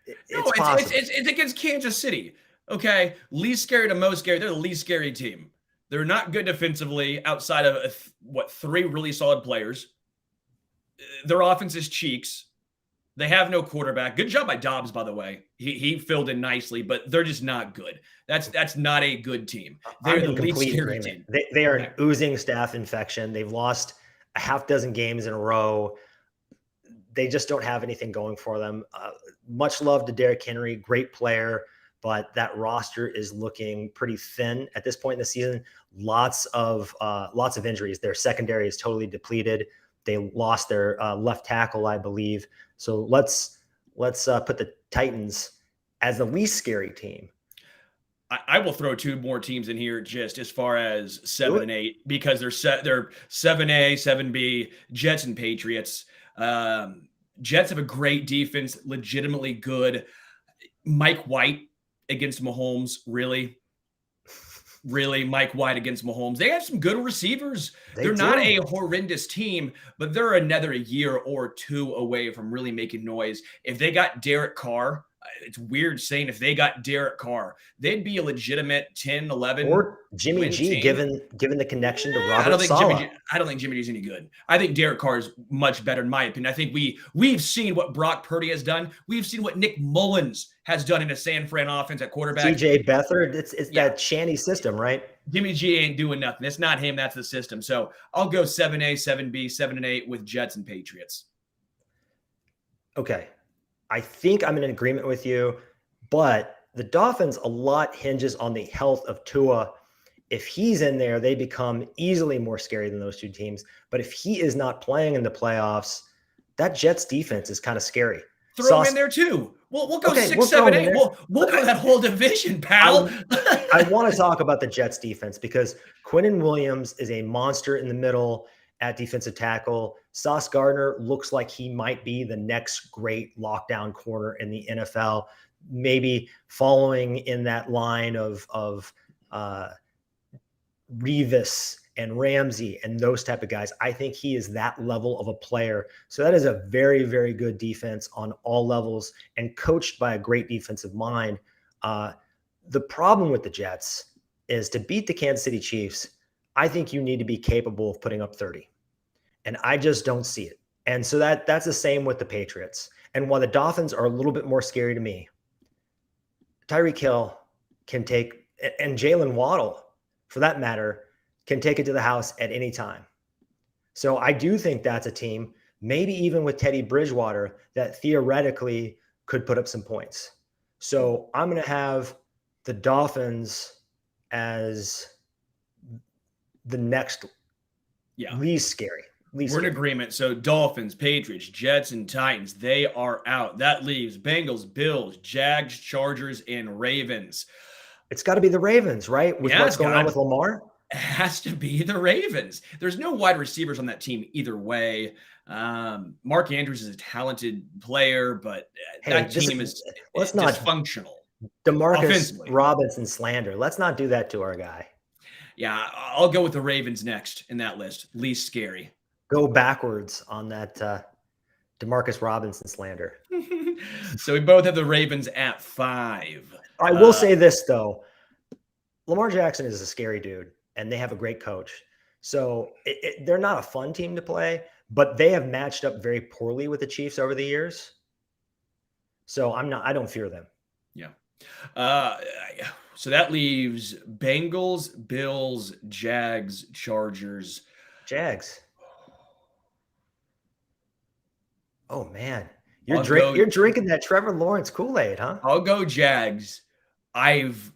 It's possible. It's against Kansas City. Okay, least scary to most scary. They're the least scary team. They're not good defensively outside of 3 really solid players. Their offense is cheeks. They have no quarterback. Good job by Dobbs, by the way. He filled in nicely, but they're just not good. That's not a good team. They're the least scary team. They are an oozing staph infection. They've lost a half dozen games in a row. They just don't have anything going for them. Much love to Derrick Henry, great player, but that roster is looking pretty thin at this point in the season. Lots of injuries. Their secondary is totally depleted. They lost their left tackle, I believe. So let's put the Titans as the least scary team. I will throw 2 more teams in here just as far as 7 and 8 because they're 7A, 7B, Jets and Patriots. Jets have a great defense, legitimately good. Mike White against Mahomes, really Mike White against Mahomes. They have some good receivers. They're not a horrendous team, but they're another year or 2 away from really making noise. If they got Derek Carr, it's weird saying if they got Derek Carr, they'd be a legitimate 10-11 or Jimmy G, given the connection to Robert Saleh. I don't think Jimmy G's any good. I think Derek Carr is much better in my opinion. I think we've seen what Brock Purdy has done. We've seen what Nick Mullins has done in a San Fran offense at quarterback. CJ Beathard, it's that Shanny system, right? Jimmy G ain't doing nothing. It's not him. That's the system. So I'll go 7A, 7B, 7 and 8 with Jets and Patriots. Okay. I think I'm in agreement with you, but the Dolphins, a lot hinges on the health of Tua. If he's in there, they become easily more scary than those 2 teams. But if he is not playing in the playoffs, that Jets defense is kind of scary. Throw him in there too. We'll go 6, 7, 8. We'll go that whole division, pal. I want to talk about the Jets defense because Quinnen Williams is a monster in the middle at defensive tackle. Sauce Gardner looks like he might be the next great lockdown corner in the NFL, maybe following in that line of Revis and Ramsey and those type of guys. I think he is that level of a player. So that is a very, very good defense on all levels and coached by a great defensive mind. The problem with the Jets is to beat the Kansas City Chiefs, I think you need to be capable of putting up 30. And I just don't see it. And so that's the same with the Patriots. And while the Dolphins are a little bit more scary to me, Tyreek Hill can take, and Jalen Waddle, for that matter, can take it to the house at any time. So I do think that's a team, maybe even with Teddy Bridgewater, that theoretically could put up some points. So I'm going to have the Dolphins as the next least scary. We're in agreement. So Dolphins, Patriots, Jets, and Titans, they are out. That leaves Bengals, Bills, Jags, Chargers, and Ravens. It's got to be the Ravens, right? With what's going on with Lamar? It has to be the Ravens. There's no wide receivers on that team either way. Mark Andrews is a talented player, but that team is dysfunctional. DeMarcus Robinson slander. Let's not do that to our guy. Yeah, I'll go with the Ravens next in that list. Least scary. Go backwards on that DeMarcus Robinson slander. So we both have the Ravens at 5. I will say this, though. Lamar Jackson is a scary dude, and they have a great coach. So they're not a fun team to play, but they have matched up very poorly with the Chiefs over the years. So I don't fear them. Yeah. So that leaves Bengals, Bills, Jags, Chargers. Jags. Oh, man. You're drinking that Trevor Lawrence Kool-Aid, huh? I'll go Jags. I've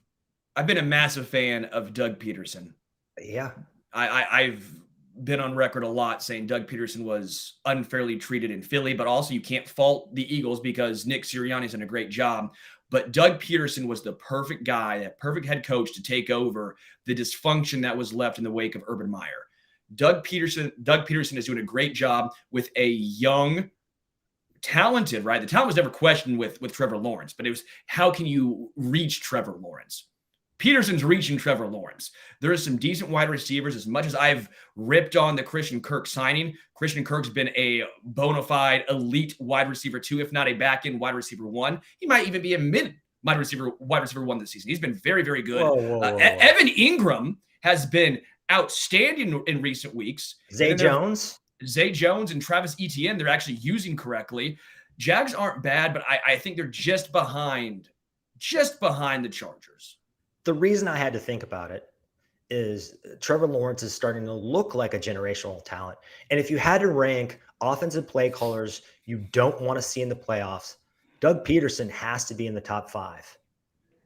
been a massive fan of Doug Peterson. Yeah. I've been on record a lot saying Doug Peterson was unfairly treated in Philly, but also you can't fault the Eagles because Nick Sirianni's done a great job. But Doug Peterson was the perfect guy, that perfect head coach to take over the dysfunction that was left in the wake of Urban Meyer. Doug Peterson is doing a great job with a young, talented, right? The talent was never questioned with Trevor Lawrence, but it was how can you reach Trevor Lawrence? Peterson's reaching Trevor Lawrence. There are some decent wide receivers. As much as I've ripped on the Christian Kirk signing, Christian Kirk's been a bona fide elite wide receiver 2, if not a back-end wide receiver 1. He might even be a mid wide receiver 1 this season. He's been very, very good. Whoa. Evan Ingram has been outstanding in recent weeks. Zay Jones and Travis Etienne, they're actually using correctly. Jags aren't bad, but I think they're just behind the Chargers. The reason I had to think about it is Trevor Lawrence is starting to look like a generational talent. And if you had to rank offensive play callers you don't want to see in the playoffs, Doug Peterson has to be in the top 5.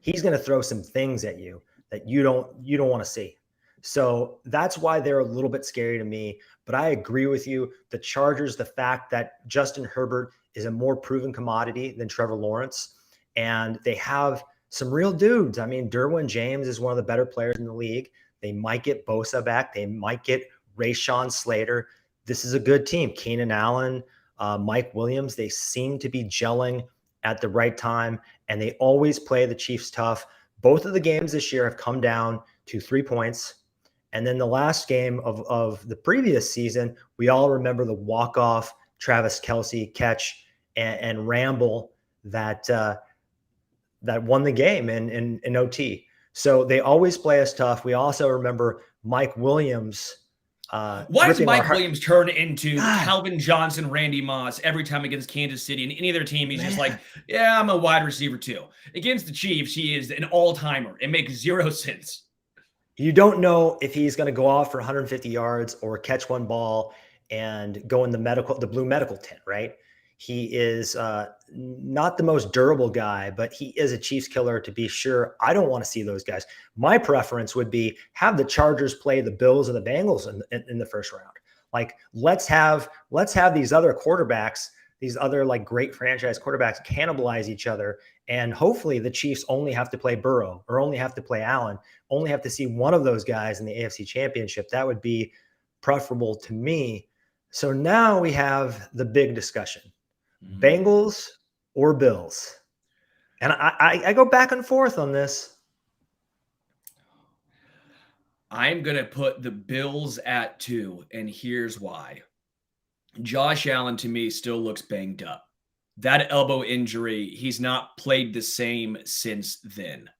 He's going to throw some things at you that you don't want to see. So that's why they're a little bit scary to me. But I agree with you. The Chargers, the fact that Justin Herbert is a more proven commodity than Trevor Lawrence, and they have some real dudes. I mean, Derwin James is one of the better players in the league. They might get Bosa back. They might get Rashawn Slater. This is a good team. Keenan Allen, Mike Williams, they seem to be gelling at the right time, and they always play the Chiefs tough. Both of the games this year have come down to 3 points. And then the last game of the previous season, we all remember the walk-off Travis Kelce catch and ramble that won the game in OT. So they always play us tough. We also remember Mike Williams. Why does Mike Williams turn into Calvin Johnson, Randy Moss every time against Kansas City and any other team? He's just like, yeah, I'm a wide receiver too. Against the Chiefs, he is an all-timer. It makes zero sense. You don't know if he's going to go off for 150 yards or catch one ball and go in the blue medical tent, right? He is not the most durable guy, but he is a Chiefs killer to be sure. I don't want to see those guys. My preference would be have the Chargers play the Bills and the Bengals in the first round. Like let's have these other quarterbacks, these other like great franchise quarterbacks cannibalize each other. And hopefully the Chiefs only have to play Burrow or only have to play Allen, only have to see one of those guys in the AFC Championship. That would be preferable to me. So now we have the big discussion. Bengals or Bills. And I go back and forth on this. I'm going to put the Bills at 2, and here's why. Josh Allen, to me, still looks banged up. That elbow injury, he's not played the same since then.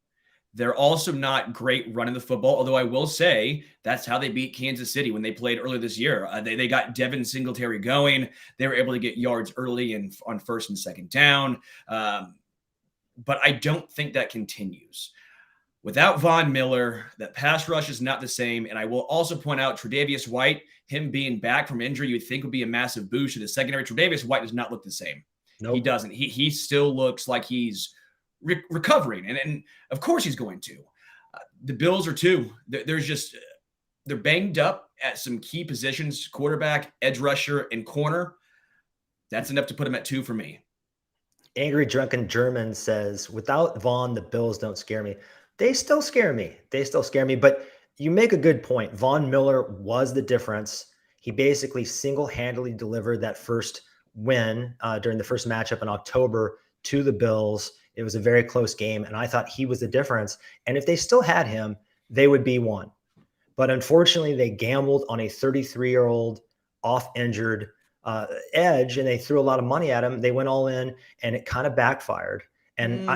They're also not great running the football, although I will say that's how they beat Kansas City when they played earlier this year. They got Devin Singletary going. They were able to get yards early and on first and second down. But I don't think that continues. Without Von Miller, that pass rush is not the same. And I will also point out Tre'Davious White, him being back from injury, you would think would be a massive boost to the secondary. Tre'Davious White does not look the same. Nope. He doesn't. He still looks like he's recovering. And of course he's going to. The Bills are 2. There's just They're banged up at some key positions, quarterback, edge rusher, and corner. That's enough to put them at 2 for me. Angry Drunken German says, without Vaughn, the Bills don't scare me. They still scare me. They still scare me. But you make a good point. Von Miller was the difference. He basically single-handedly delivered that first win during the first matchup in October to the Bills. It was a very close game, and I thought he was the difference. And if they still had him, they would be one. But unfortunately, they gambled on a 33-year-old off-injured edge, and they threw a lot of money at him. They went all in, and it kind of backfired. And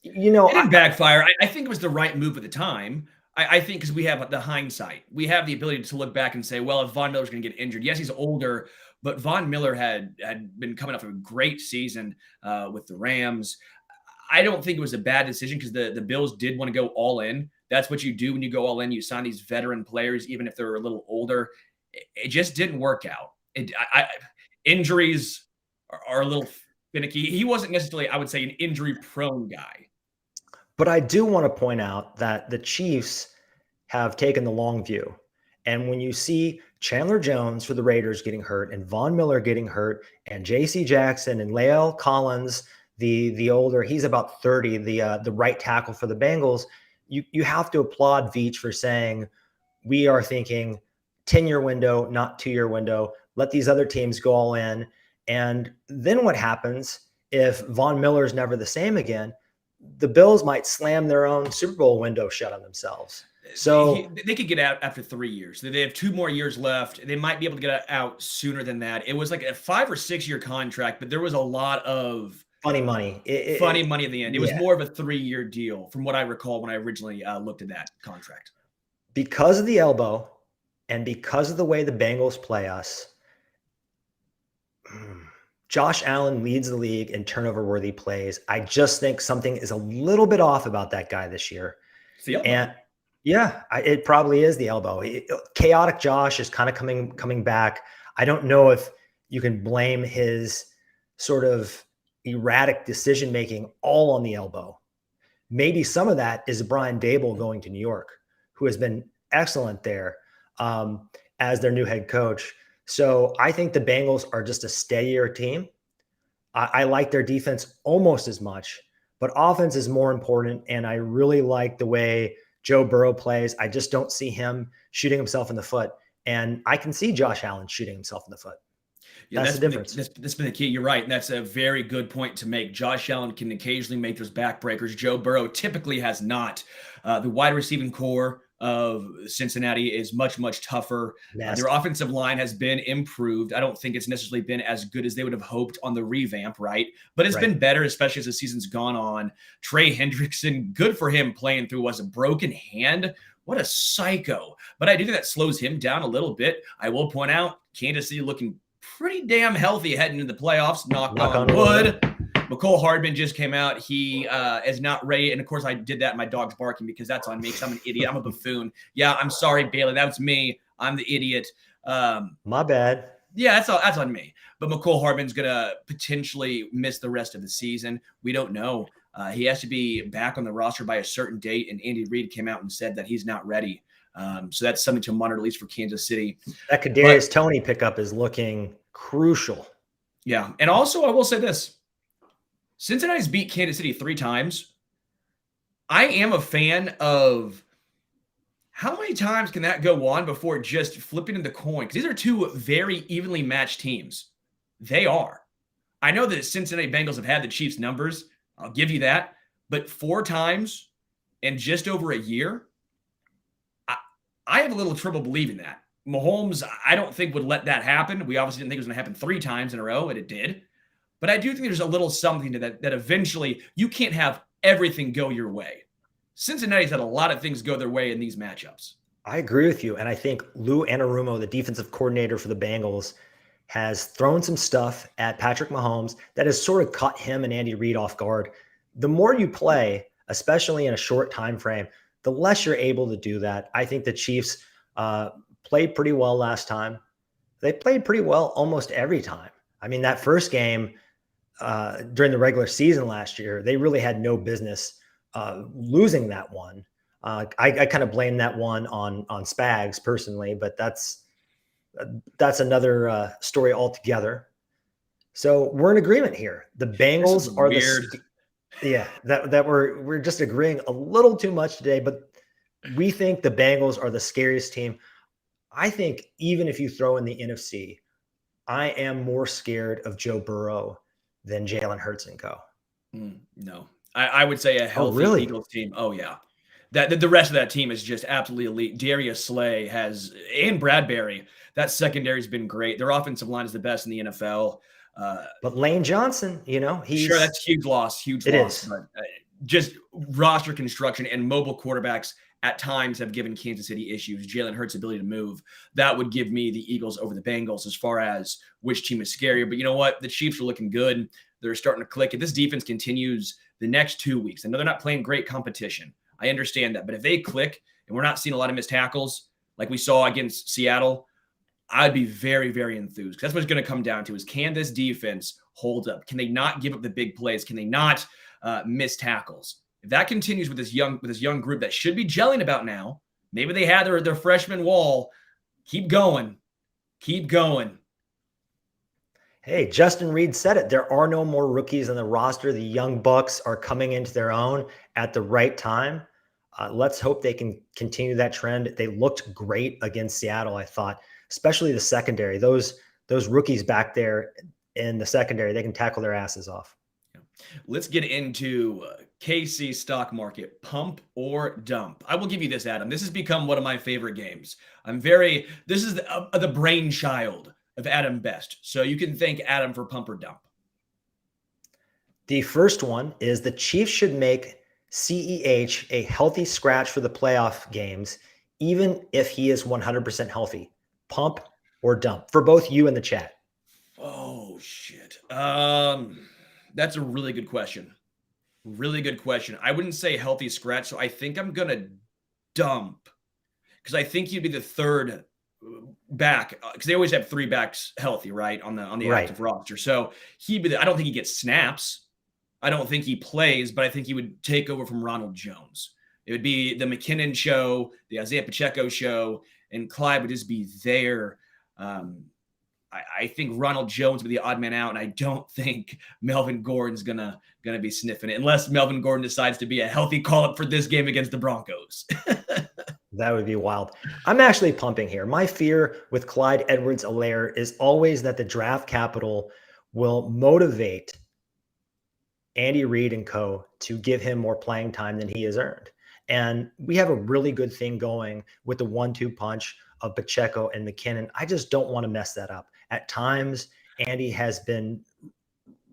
it didn't backfire. I think it was the right move at the time. I think because we have the hindsight, we have the ability to look back and say, well, if Von Miller's going to get injured, yes, he's older, but Von Miller had been coming off a great season with the Rams. I don't think it was a bad decision because the Bills did want to go all in. That's what you do when you go all in. You sign these veteran players, even if they're a little older. It just didn't work out. Injuries are a little finicky. He wasn't necessarily, I would say, an injury-prone guy. But I do want to point out that the Chiefs have taken the long view. And when you see Chandler Jones for the Raiders getting hurt and Von Miller getting hurt and J.C. Jackson and Lael Collins, the older, he's about 30, the right tackle for the Bengals, you have to applaud Veach for saying, we are thinking 10-year window, not 2-year window. Let these other teams go all in. And then what happens if Von Miller's never the same again? The Bills might slam their own Super Bowl window shut on themselves. So they could get out after 3 years. They have 2 more years left. They might be able to get out sooner than that. It was like a 5 or 6 year contract, but there was a lot of funny money. Funny money at the end. It was more of a 3-year deal from what I recall when I originally looked at that contract. Because of the elbow and because of the way the Bengals play us, Josh Allen leads the league in turnover-worthy plays. I just think something is a little bit off about that guy this year. It's the elbow. And yeah, it probably is the elbow. Chaotic Josh is kind of coming back. I don't know if you can blame his sort of erratic decision-making all on the elbow. Maybe some of that is Brian Dable going to New York, who has been excellent there as their new head coach. So I think the Bengals are just a steadier team. I like their defense almost as much, but offense is more important. And I really like the way Joe Burrow plays. I just don't see him shooting himself in the foot. And I can see Josh Allen shooting himself in the foot. Yeah, that's the difference. That's been the key. You're right. And that's a very good point to make. Josh Allen can occasionally make those backbreakers. Joe Burrow typically has not. The wide receiving core of Cincinnati is much, much tougher. Their offensive line has been improved. I don't think it's necessarily been as good as they would have hoped on the revamp, right? But it's been better, especially as the season's gone on. Trey Hendrickson, good for him playing through, was a broken hand. What a psycho. But I do think that slows him down a little bit. I will point out Kansas City looking pretty damn healthy heading into the playoffs. Knock on wood. McCole Hardman just came out. He is not ready. And, of course, I did that. My dog's barking because that's on me because I'm an idiot. I'm a buffoon. Yeah, I'm sorry, Bailey. That was me. I'm the idiot. My bad. Yeah, that's on me. But McCole Hardman's going to potentially miss the rest of the season. We don't know. He has to be back on the roster by a certain date, and Andy Reid came out and said that he's not ready. So that's something to monitor, at least for Kansas City. That Kadarius Toney pickup is looking crucial. Yeah, and also I will say this. Cincinnati's beat Kansas City 3 times. I am a fan of how many times can that go on before just flipping in the coin? Because these are 2 very evenly matched teams. They are. I know that Cincinnati Bengals have had the Chiefs' numbers. I'll give you that. But 4 times in just over a year, I have a little trouble believing that. Mahomes, I don't think would let that happen. We obviously didn't think it was going to happen 3 times in a row, and it did. But I do think there's a little something to that eventually you can't have everything go your way. Cincinnati's had a lot of things go their way in these matchups. I agree with you. And I think Lou Anarumo, the defensive coordinator for the Bengals, has thrown some stuff at Patrick Mahomes that has sort of caught him and Andy Reid off guard. The more you play, especially in a short time frame, the less you're able to do that. I think the Chiefs played pretty well last time. They played pretty well almost every time. I mean, that first game during the regular season last year, they really had no business losing that one. I kind of blame that one on Spags personally, but that's another story altogether. So we're in agreement here. The This is Bengals are weird. yeah, that we're just agreeing a little too much today, but we think the Bengals are the scariest team. I think even if you throw in the NFC, I am more scared of Joe Burrow than Jalen Hurts and co. No, I would say a Oh, healthy really? Eagles team. Oh yeah, that the rest of that team is just absolutely elite. Darius Slay and Bradbury. That secondary's been great. Their offensive line is the best in the NFL. But Lane Johnson, Sure, that's huge loss, it is. but just roster construction and mobile quarterbacks at times have given Kansas City issues. Jalen Hurts' ability to move, that would give me the Eagles over the Bengals as far as which team is scarier. But you know what? The Chiefs are looking good. They're starting to click. If this defense continues the next 2 weeks, I know they're not playing great competition. I understand that. But if they click and we're not seeing a lot of missed tackles like we saw against Seattle, I'd be very, very enthused. Because that's what it's going to come down to is, can this defense hold up? Can they not give up the big plays? Can they not miss tackles? If that continues with this young group that should be gelling about now, maybe they had their freshman wall. Keep going. Keep going. Hey, Justin Reed said it. There are no more rookies on the roster. The young Bucks are coming into their own at the right time. Let's hope they can continue that trend. They looked great against Seattle, I thought, especially the secondary. Those rookies back there in the secondary, they can tackle their asses off. Let's get into KC stock market, pump or dump. I will give you this, Adam. This has become one of my favorite games. This is the brainchild of Adam Best. So you can thank Adam for pump or dump. The first one is the Chiefs should make CEH a healthy scratch for the playoff games, even if he is 100% healthy. Pump or dump for both you and the chat. Oh, shit. That's a really good question. Really good question. I wouldn't say healthy scratch, so I think I'm going to dump because I think he'd be the third back because they always have three backs healthy, right, on the active roster. So I don't think he gets snaps. I don't think he plays, but I think he would take over from Ronald Jones. It would be the McKinnon show, the Isaiah Pacheco show, and Clyde would just be there. I think Ronald Jones would be the odd man out, and I don't think Melvin Gordon's gonna be sniffing it unless Melvin Gordon decides to be a healthy call-up for this game against the Broncos. That would be wild. I'm actually pumping here. My fear with Clyde Edwards-Helaire is always that the draft capital will motivate Andy Reid and co. to give him more playing time than he has earned. And we have a really good thing going with the 1-2 punch of Pacheco and McKinnon. I just don't want to mess that up. At times, Andy has been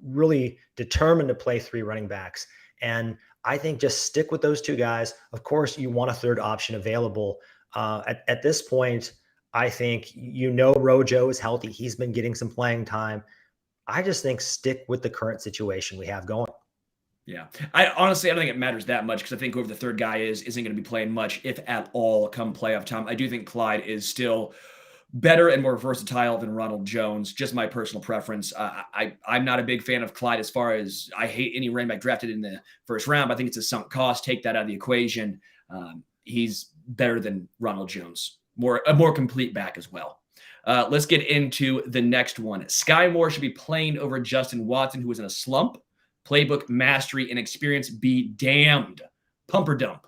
really determined to play three running backs. And I think just stick with those two guys. Of course, you want a third option available. At this point, I think Rojo is healthy. He's been getting some playing time. I just think stick with the current situation we have going. Yeah. I honestly don't think it matters that much because I think whoever the third guy isn't going to be playing much, if at all, come playoff time. I do think Clyde is still better and more versatile than Ronald Jones. Just my personal preference. I'm not a big fan of Clyde as far as I hate any running back drafted in the first round. I think it's a sunk cost. Take that out of the equation. He's better than Ronald Jones. A more complete back as well. Let's get into the next one. Sky Moore should be playing over Justin Watson, who is in a slump. Playbook mastery and experience be damned. Pump or dump?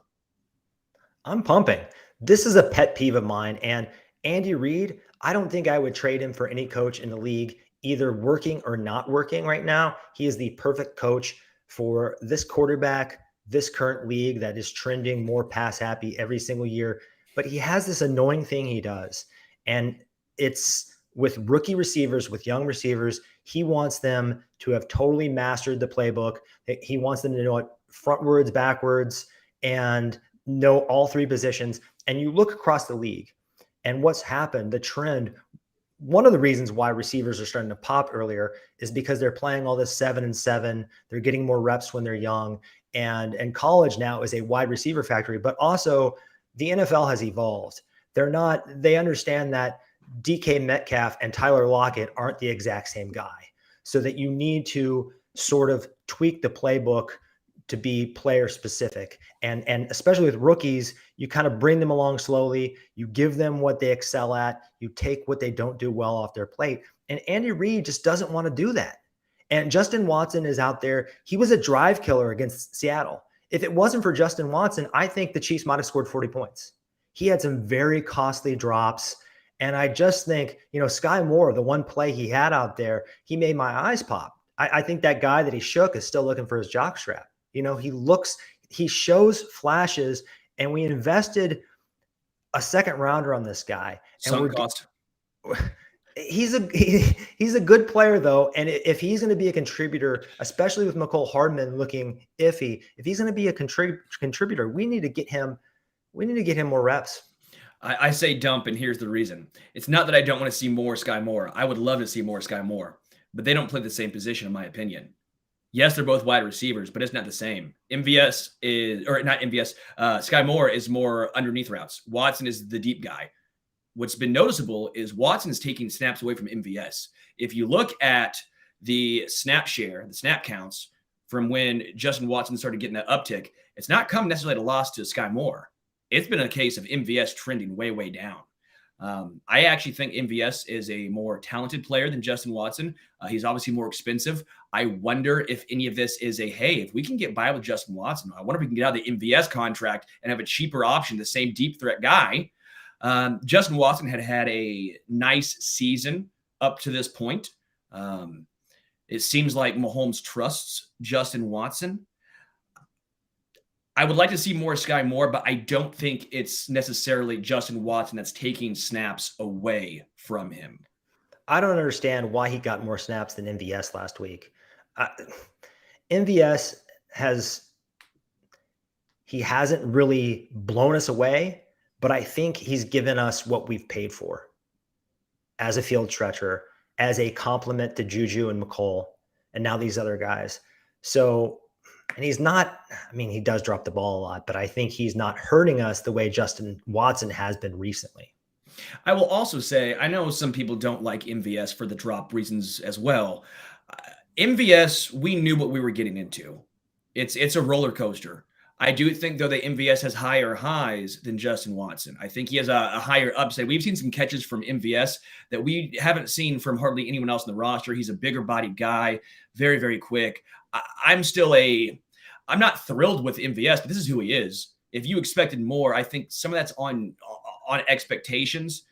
I'm pumping. This is a pet peeve of mine. And Andy Reid, I don't think I would trade him for any coach in the league, either working or not working right now. He is the perfect coach for this quarterback, this current league that is trending more pass happy every single year. But he has this annoying thing he does. And it's with rookie receivers, with young receivers. He wants them to have totally mastered the playbook. He wants them to know it frontwards, backwards, and know all three positions. And you look across the league and what's happened, the trend, one of the reasons why receivers are starting to pop earlier is because they're playing all this 7-7. They're getting more reps when they're young. And college now is a wide receiver factory, but also the NFL has evolved. They understand that DK Metcalf and Tyler Lockett aren't the exact same guy, so that you need to sort of tweak the playbook to be player specific. And especially with rookies, you kind of bring them along slowly. You give them what they excel at. You take what they don't do well off their plate. And Andy Reid just doesn't want to do that. And Justin Watson is out there. He was a drive killer against Seattle. If it wasn't for Justin Watson, I think the Chiefs might have scored 40 points. He had some very costly drops. And I just think, Sky Moore, the one play he had out there, he made my eyes pop. I think that guy that he shook is still looking for his jockstrap. He shows flashes, and we invested a second rounder on this guy. Sunk cost. He's a good player though. And if he's going to be a contributor, especially with McCole Hardman looking iffy, if he's going to be a contributor, we need to get him more reps. I say dump, and here's the reason. It's not that I don't want to see more Sky Moore. I would love to see more Sky Moore, but they don't play the same position, in my opinion. Yes, they're both wide receivers, but it's not the same. Sky Moore is more underneath routes. Watson is the deep guy. What's been noticeable is Watson's taking snaps away from MVS. If you look at the snap share, the snap counts from when Justin Watson started getting that uptick, it's not come necessarily at a loss to Sky Moore. It's been a case of MVS trending way, way down. I actually think MVS is a more talented player than Justin Watson. He's obviously more expensive. I wonder if any of this is if we can get by with Justin Watson, I wonder if we can get out of the MVS contract and have a cheaper option, the same deep threat guy. Justin Watson had a nice season up to this point. It seems like Mahomes trusts Justin Watson. I would like to see more Sky Moore, but I don't think it's necessarily Justin Watson that's taking snaps away from him. I don't understand why he got more snaps than MVS last week. MVS hasn't really blown us away, but I think he's given us what we've paid for as a field stretcher, as a compliment to Juju and McCole, and now these other guys. So, and he's not, he does drop the ball a lot, but I think he's not hurting us the way Justin Watson has been recently. I will also say, I know some people don't like MVS for the drop reasons as well. MVS, we knew what we were getting into. It's a roller coaster. I do think, though, that MVS has higher highs than Justin Watson. I think he has a higher upside. We've seen some catches from MVS that we haven't seen from hardly anyone else in the roster. He's a bigger bodied guy, very, very quick. I'm not thrilled with MVS, but this is who he is. If you expected more, I think some of that's on expectations.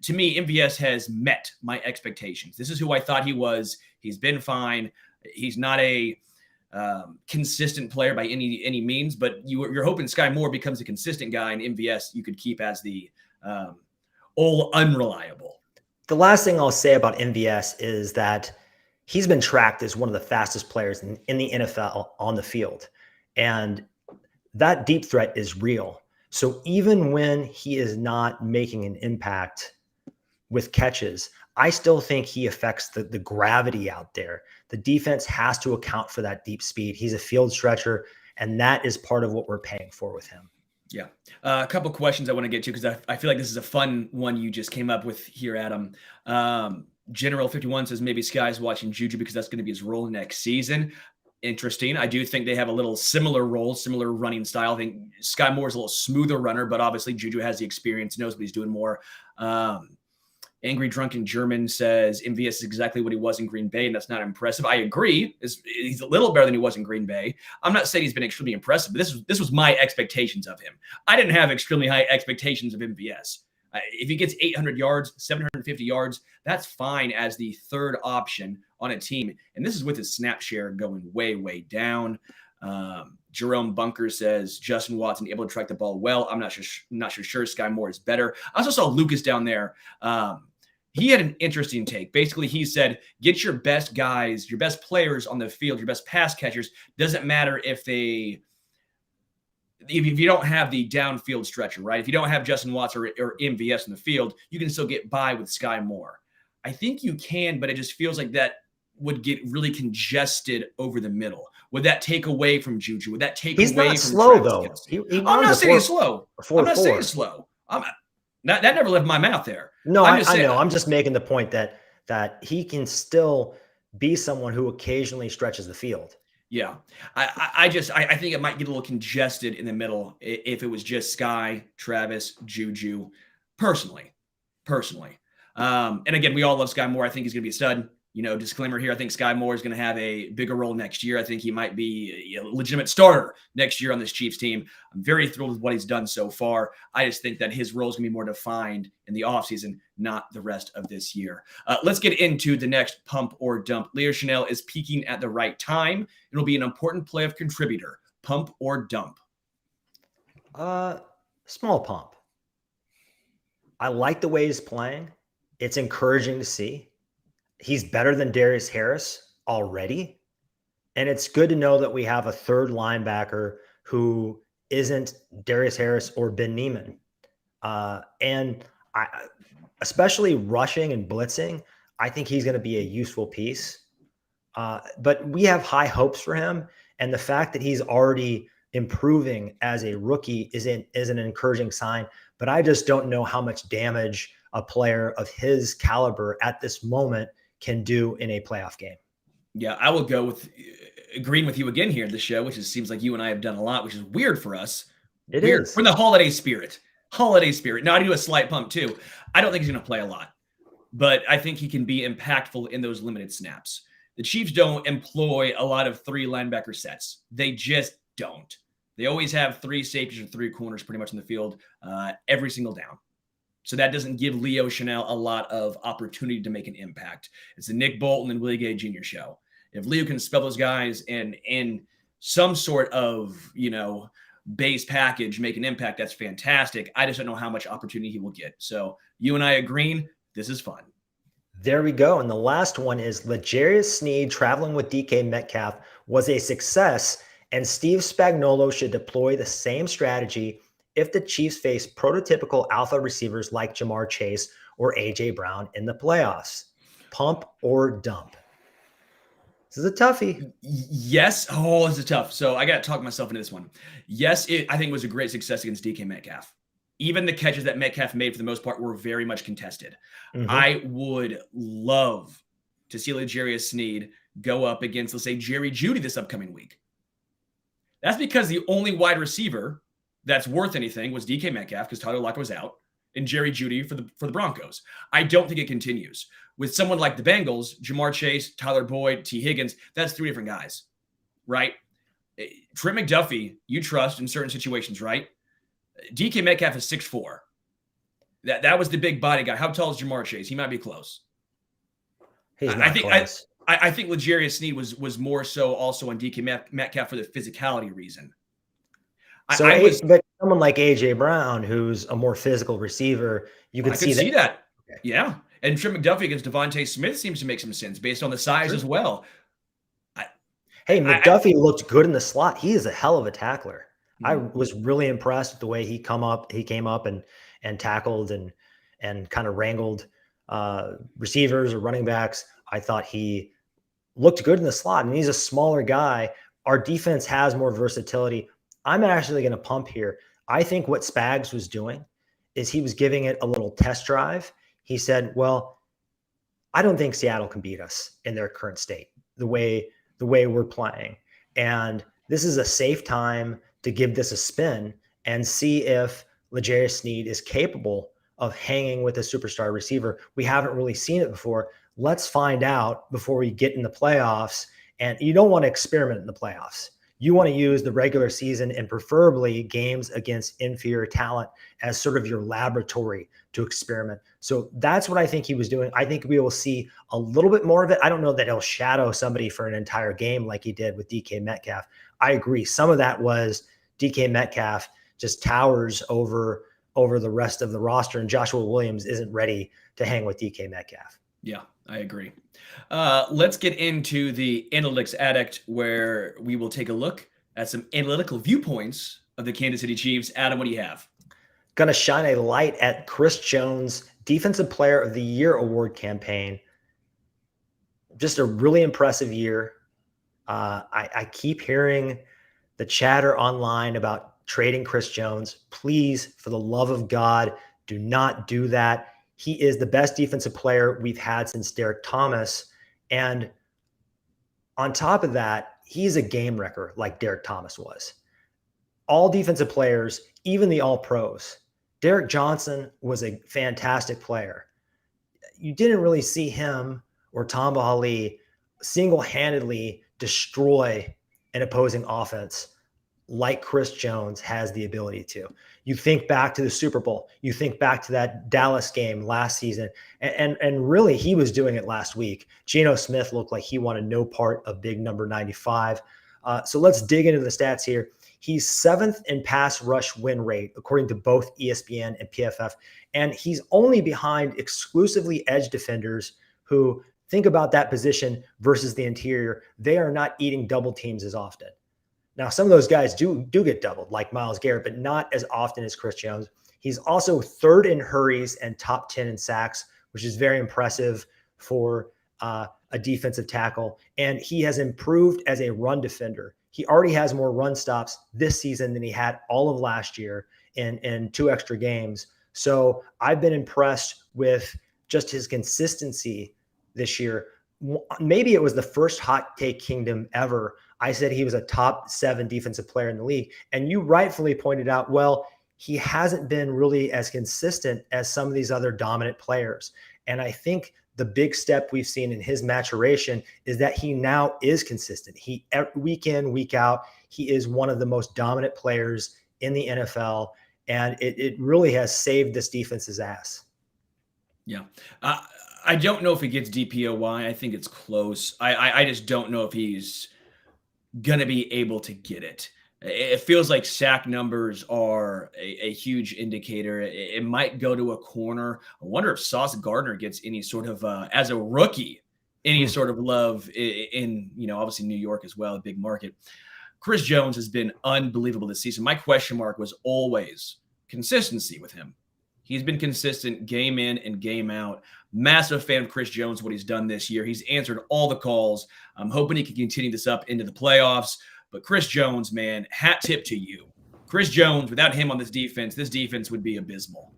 To me, MVS has met my expectations. This is who I thought he was. He's been fine. He's not a consistent player by any means, but you're hoping Sky Moore becomes a consistent guy, and MVS you could keep as the old unreliable. The last thing I'll say about MVS is that he's been tracked as one of the fastest players in the NFL on the field. And that deep threat is real. So even when he is not making an impact with catches, I still think he affects the gravity out there. The defense has to account for that deep speed. He's a field stretcher, and that is part of what we're paying for with him. Yeah. A couple questions I want to get to, because I feel like this is a fun one you just came up with here, Adam. General 51 says maybe Sky's watching Juju because that's going to be his role next season. Interesting. I do think they have a little similar role, similar running style. I think Sky Moore is a little smoother runner, but obviously Juju has the experience, knows what he's doing more. Angry Drunken German says MVS is exactly what he was in Green Bay, and that's not impressive. I agree. He's a little better than he was in Green Bay. I'm not saying he's been extremely impressive, but this was my expectations of him. I didn't have extremely high expectations of MVS. If he gets 800 yards, 750 yards, that's fine as the third option on a team. And this is with his snap share going way, way down. Jerome Bunker says Justin Watson able to track the ball well. I'm not sure Sky Moore is better. I also saw Lucas down there. He had an interesting take. Basically, he said, get your best guys, your best players on the field, your best pass catchers. Doesn't matter if you don't have the downfield stretcher, right? If you don't have Justin Watson or MVS in the field, you can still get by with Sky Moore. I think you can, but it just feels like that would get really congested over the middle. Would that take away from Juju? Would that take away from slow, Travis though. I'm not saying he's slow. I'm not saying he's slow. That never left my mouth there. No, I know. I'm just making the point that he can still be someone who occasionally stretches the field. Yeah. I think it might get a little congested in the middle if it was just Sky, Travis, Juju, personally. Personally. And again, we all love Sky Moore. I think he's going to be a stud. Disclaimer here. I think Sky Moore is going to have a bigger role next year. I think he might be a legitimate starter next year on this Chiefs team. I'm very thrilled with what he's done so far. I just think that his role is going to be more defined in the offseason, not the rest of this year. Let's get into the next pump or dump. Leo Chanel is peaking at the right time. It'll be an important playoff contributor. Pump or dump? Small pump. I like the way he's playing. It's encouraging to see. He's better than Darius Harris already. And it's good to know that we have a third linebacker who isn't Darius Harris or Ben Neiman. Especially rushing and blitzing, I think he's going to be a useful piece. But we have high hopes for him. And the fact that he's already improving as a rookie is an encouraging sign. But I just don't know how much damage a player of his caliber at this moment can do in a playoff game. Yeah, I will go with agreeing with you again here at the show, which seems like you and I have done a lot, which is weird for us. It weird. is. We're in the holiday spirit. Now, I do a slight pump too. I don't think he's going to play a lot, but I think he can be impactful in those limited snaps. The Chiefs don't employ a lot of three linebacker sets. They just don't. They always have three safeties or three corners pretty much in the field every single down. So that doesn't give Leo Chanel a lot of opportunity to make an impact. It's the Nick Bolton and Willie Gay Jr. show. If Leo can spell those guys and in some sort of, base package make an impact, that's fantastic. I just don't know how much opportunity he will get. So you and I agreeing, this is fun. There we go. And the last one is L'Jarius Sneed traveling with DK Metcalf was a success, and Steve Spagnuolo should deploy the same strategy if the Chiefs face prototypical alpha receivers like Jamar Chase or A.J. Brown in the playoffs. Pump or dump? This is a toughie. Yes. Oh, this is tough. So I got to talk myself into this one. Yes, I think it was a great success against DK Metcalf. Even the catches that Metcalf made for the most part were very much contested. Mm-hmm. I would love to see L'Jarius Sneed go up against, let's say, Jerry Jeudy this upcoming week. That's because the only wide receiver that's worth anything was DK Metcalf because Tyler Lockett was out, and Jerry Jeudy for the Broncos. I don't think it continues. With someone like the Bengals, Jamar Chase, Tyler Boyd, T. Higgins, that's three different guys, right? Trent McDuffie, you trust in certain situations, right? DK Metcalf is 6'4". That was the big body guy. How tall is Jamar Chase? He might be close. He's not close. I think L'Jarius Sneed was more so also on DK Metcalf for the physicality reason. But someone like A.J. Brown, who's a more physical receiver, you could see that. Okay. Yeah. And Trent McDuffie against Devontae Smith seems to make some sense based on the size as well. McDuffie looked good in the slot. He is a hell of a tackler. I was really impressed with the way he came up and tackled and kind of wrangled receivers or running backs. I thought he looked good in the slot, and he's a smaller guy. Our defense has more versatility. I'm actually going to pump here. I think what Spags was doing is he was giving it a little test drive. He said, well, I don't think Seattle can beat us in their current state, the way we're playing. And this is a safe time to give this a spin and see if L'Jarius Sneed is capable of hanging with a superstar receiver. We haven't really seen it before. Let's find out before we get in the playoffs. And you don't want to experiment in the playoffs. You want to use the regular season and preferably games against inferior talent as sort of your laboratory to experiment. So that's what I think he was doing. I think we will see a little bit more of it. I don't know that he'll shadow somebody for an entire game like he did with DK Metcalf. I agree. Some of that was DK Metcalf just towers over the rest of the roster, and Joshua Williams isn't ready to hang with DK Metcalf. Yeah, I agree. Let's get into the Analytics Addict, where we will take a look at some analytical viewpoints of the Kansas City Chiefs. Adam, what do you have? Going to shine a light at Chris Jones' Defensive Player of the Year award campaign. Just a really impressive year. I keep hearing the chatter online about trading Chris Jones. Please, for the love of God, do not do that. He is the best defensive player we've had since Derek Thomas. And on top of that, he's a game wrecker like Derek Thomas was. All defensive players, even the all pros. Derek Johnson was a fantastic player. You didn't really see him or Tamba Ali single-handedly destroy an opposing offense like Chris Jones has the ability to. You think back to the Super Bowl, you think back to that Dallas game last season, and really he was doing it last week. Geno Smith looked like he wanted no part of big number 95. So let's dig into the stats here. He's 7th in pass rush win rate, according to both ESPN and PFF. And he's only behind exclusively edge defenders who, think about that position versus the interior. They are not eating double teams as often. Now, some of those guys do get doubled, like Myles Garrett, but not as often as Chris Jones. He's also 3rd in hurries and top 10 in sacks, which is very impressive for a defensive tackle. And he has improved as a run defender. He already has more run stops this season than he had all of last year in 2 extra games. So I've been impressed with just his consistency this year. Maybe it was the first Hot Take Kingdom ever. I said he was a top 7 defensive player in the league. And you rightfully pointed out, well, he hasn't been really as consistent as some of these other dominant players. And I think the big step we've seen in his maturation is that he now is consistent. He, week in, week out, he is one of the most dominant players in the NFL. And it really has saved this defense's ass. Yeah. I don't know if he gets DPOY. I think it's close. I just don't know if he's going to be able to get it. It feels like sack numbers are a huge indicator. It might go to a corner. I wonder if Sauce Gardner gets any sort of, as a rookie, any sort of love in, obviously New York as well, a big market. Chris Jones has been unbelievable this season. My question mark was always consistency with him. He's been consistent game in and game out. Massive fan of Chris Jones, what he's done this year. He's answered all the calls. I'm hoping he can continue this up into the playoffs. But Chris Jones, man, hat tip to you. Chris Jones, without him on this defense would be abysmal.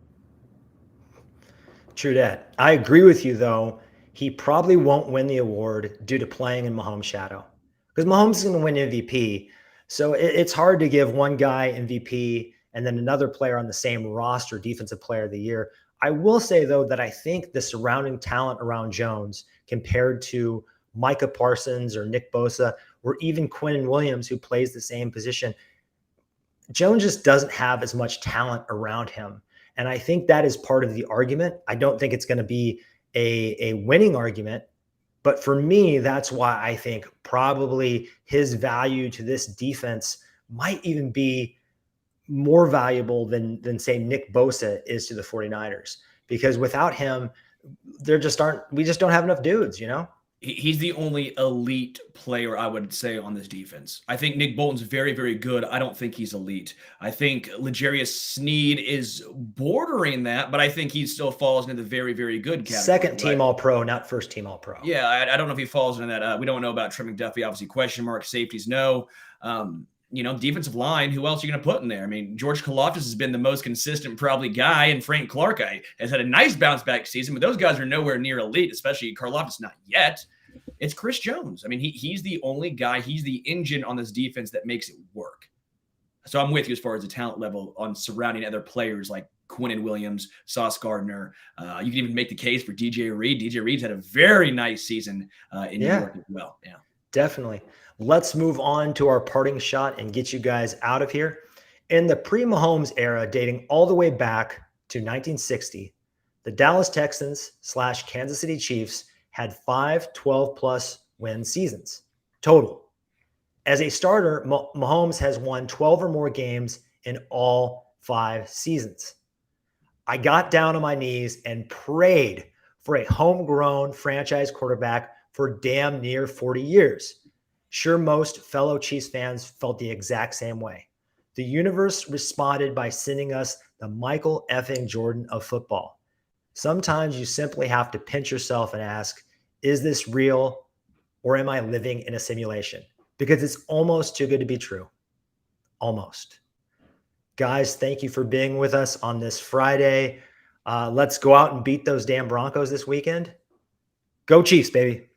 True that. I agree with you, though. He probably won't win the award due to playing in Mahomes' shadow. Because Mahomes is going to win MVP. So it's hard to give one guy MVP and then another player on the same roster Defensive Player of the Year. I will say, though, that I think the surrounding talent around Jones compared to Micah Parsons or Nick Bosa or even Quinnen Williams, who plays the same position, Jones just doesn't have as much talent around him. And I think that is part of the argument. I don't think it's going to be a winning argument. But for me, that's why I think probably his value to this defense might even be more valuable than say Nick Bosa is to the 49ers, because without him, we just don't have enough dudes, He's the only elite player, I would say, on this defense. I think Nick Bolton's very, very good. I don't think he's elite. I think L'Jarius Sneed is bordering that, but I think he still falls into the very, very good category. Second team All-Pro, not first team All-Pro. Yeah, I don't know if he falls into that. We don't know about Trent McDuffie, obviously, question mark. Safeties, no. Defensive line, who else are you going to put in there? I mean, George Karlaftis has been the most consistent probably guy, and Frank Clark has had a nice bounce back season, but those guys are nowhere near elite, especially Karlaftis not yet. It's Chris Jones. I mean, he's the only guy, he's the engine on this defense that makes it work. So I'm with you as far as the talent level on surrounding other players like Quinnen Williams, Sauce Gardner. You can even make the case for DJ Reed. DJ Reed's had a very nice season in New York as well. Yeah, definitely. Let's move on to our parting shot and get you guys out of here. In the pre-Mahomes era, dating all the way back to 1960, the Dallas Texans / Kansas City Chiefs had 5 12-plus win seasons total. As a starter, Mahomes has won 12 or more games in all 5 seasons. I got down on my knees and prayed for a homegrown franchise quarterback for damn near 40 years. Sure, most fellow Chiefs fans felt the exact same way. The universe responded by sending us the Michael effing Jordan of football. Sometimes you simply have to pinch yourself and ask, is this real or am I living in a simulation? Because it's almost too good to be true. Almost. Guys, thank you for being with us on this Friday. Let's go out and beat those damn Broncos this weekend. Go Chiefs, baby.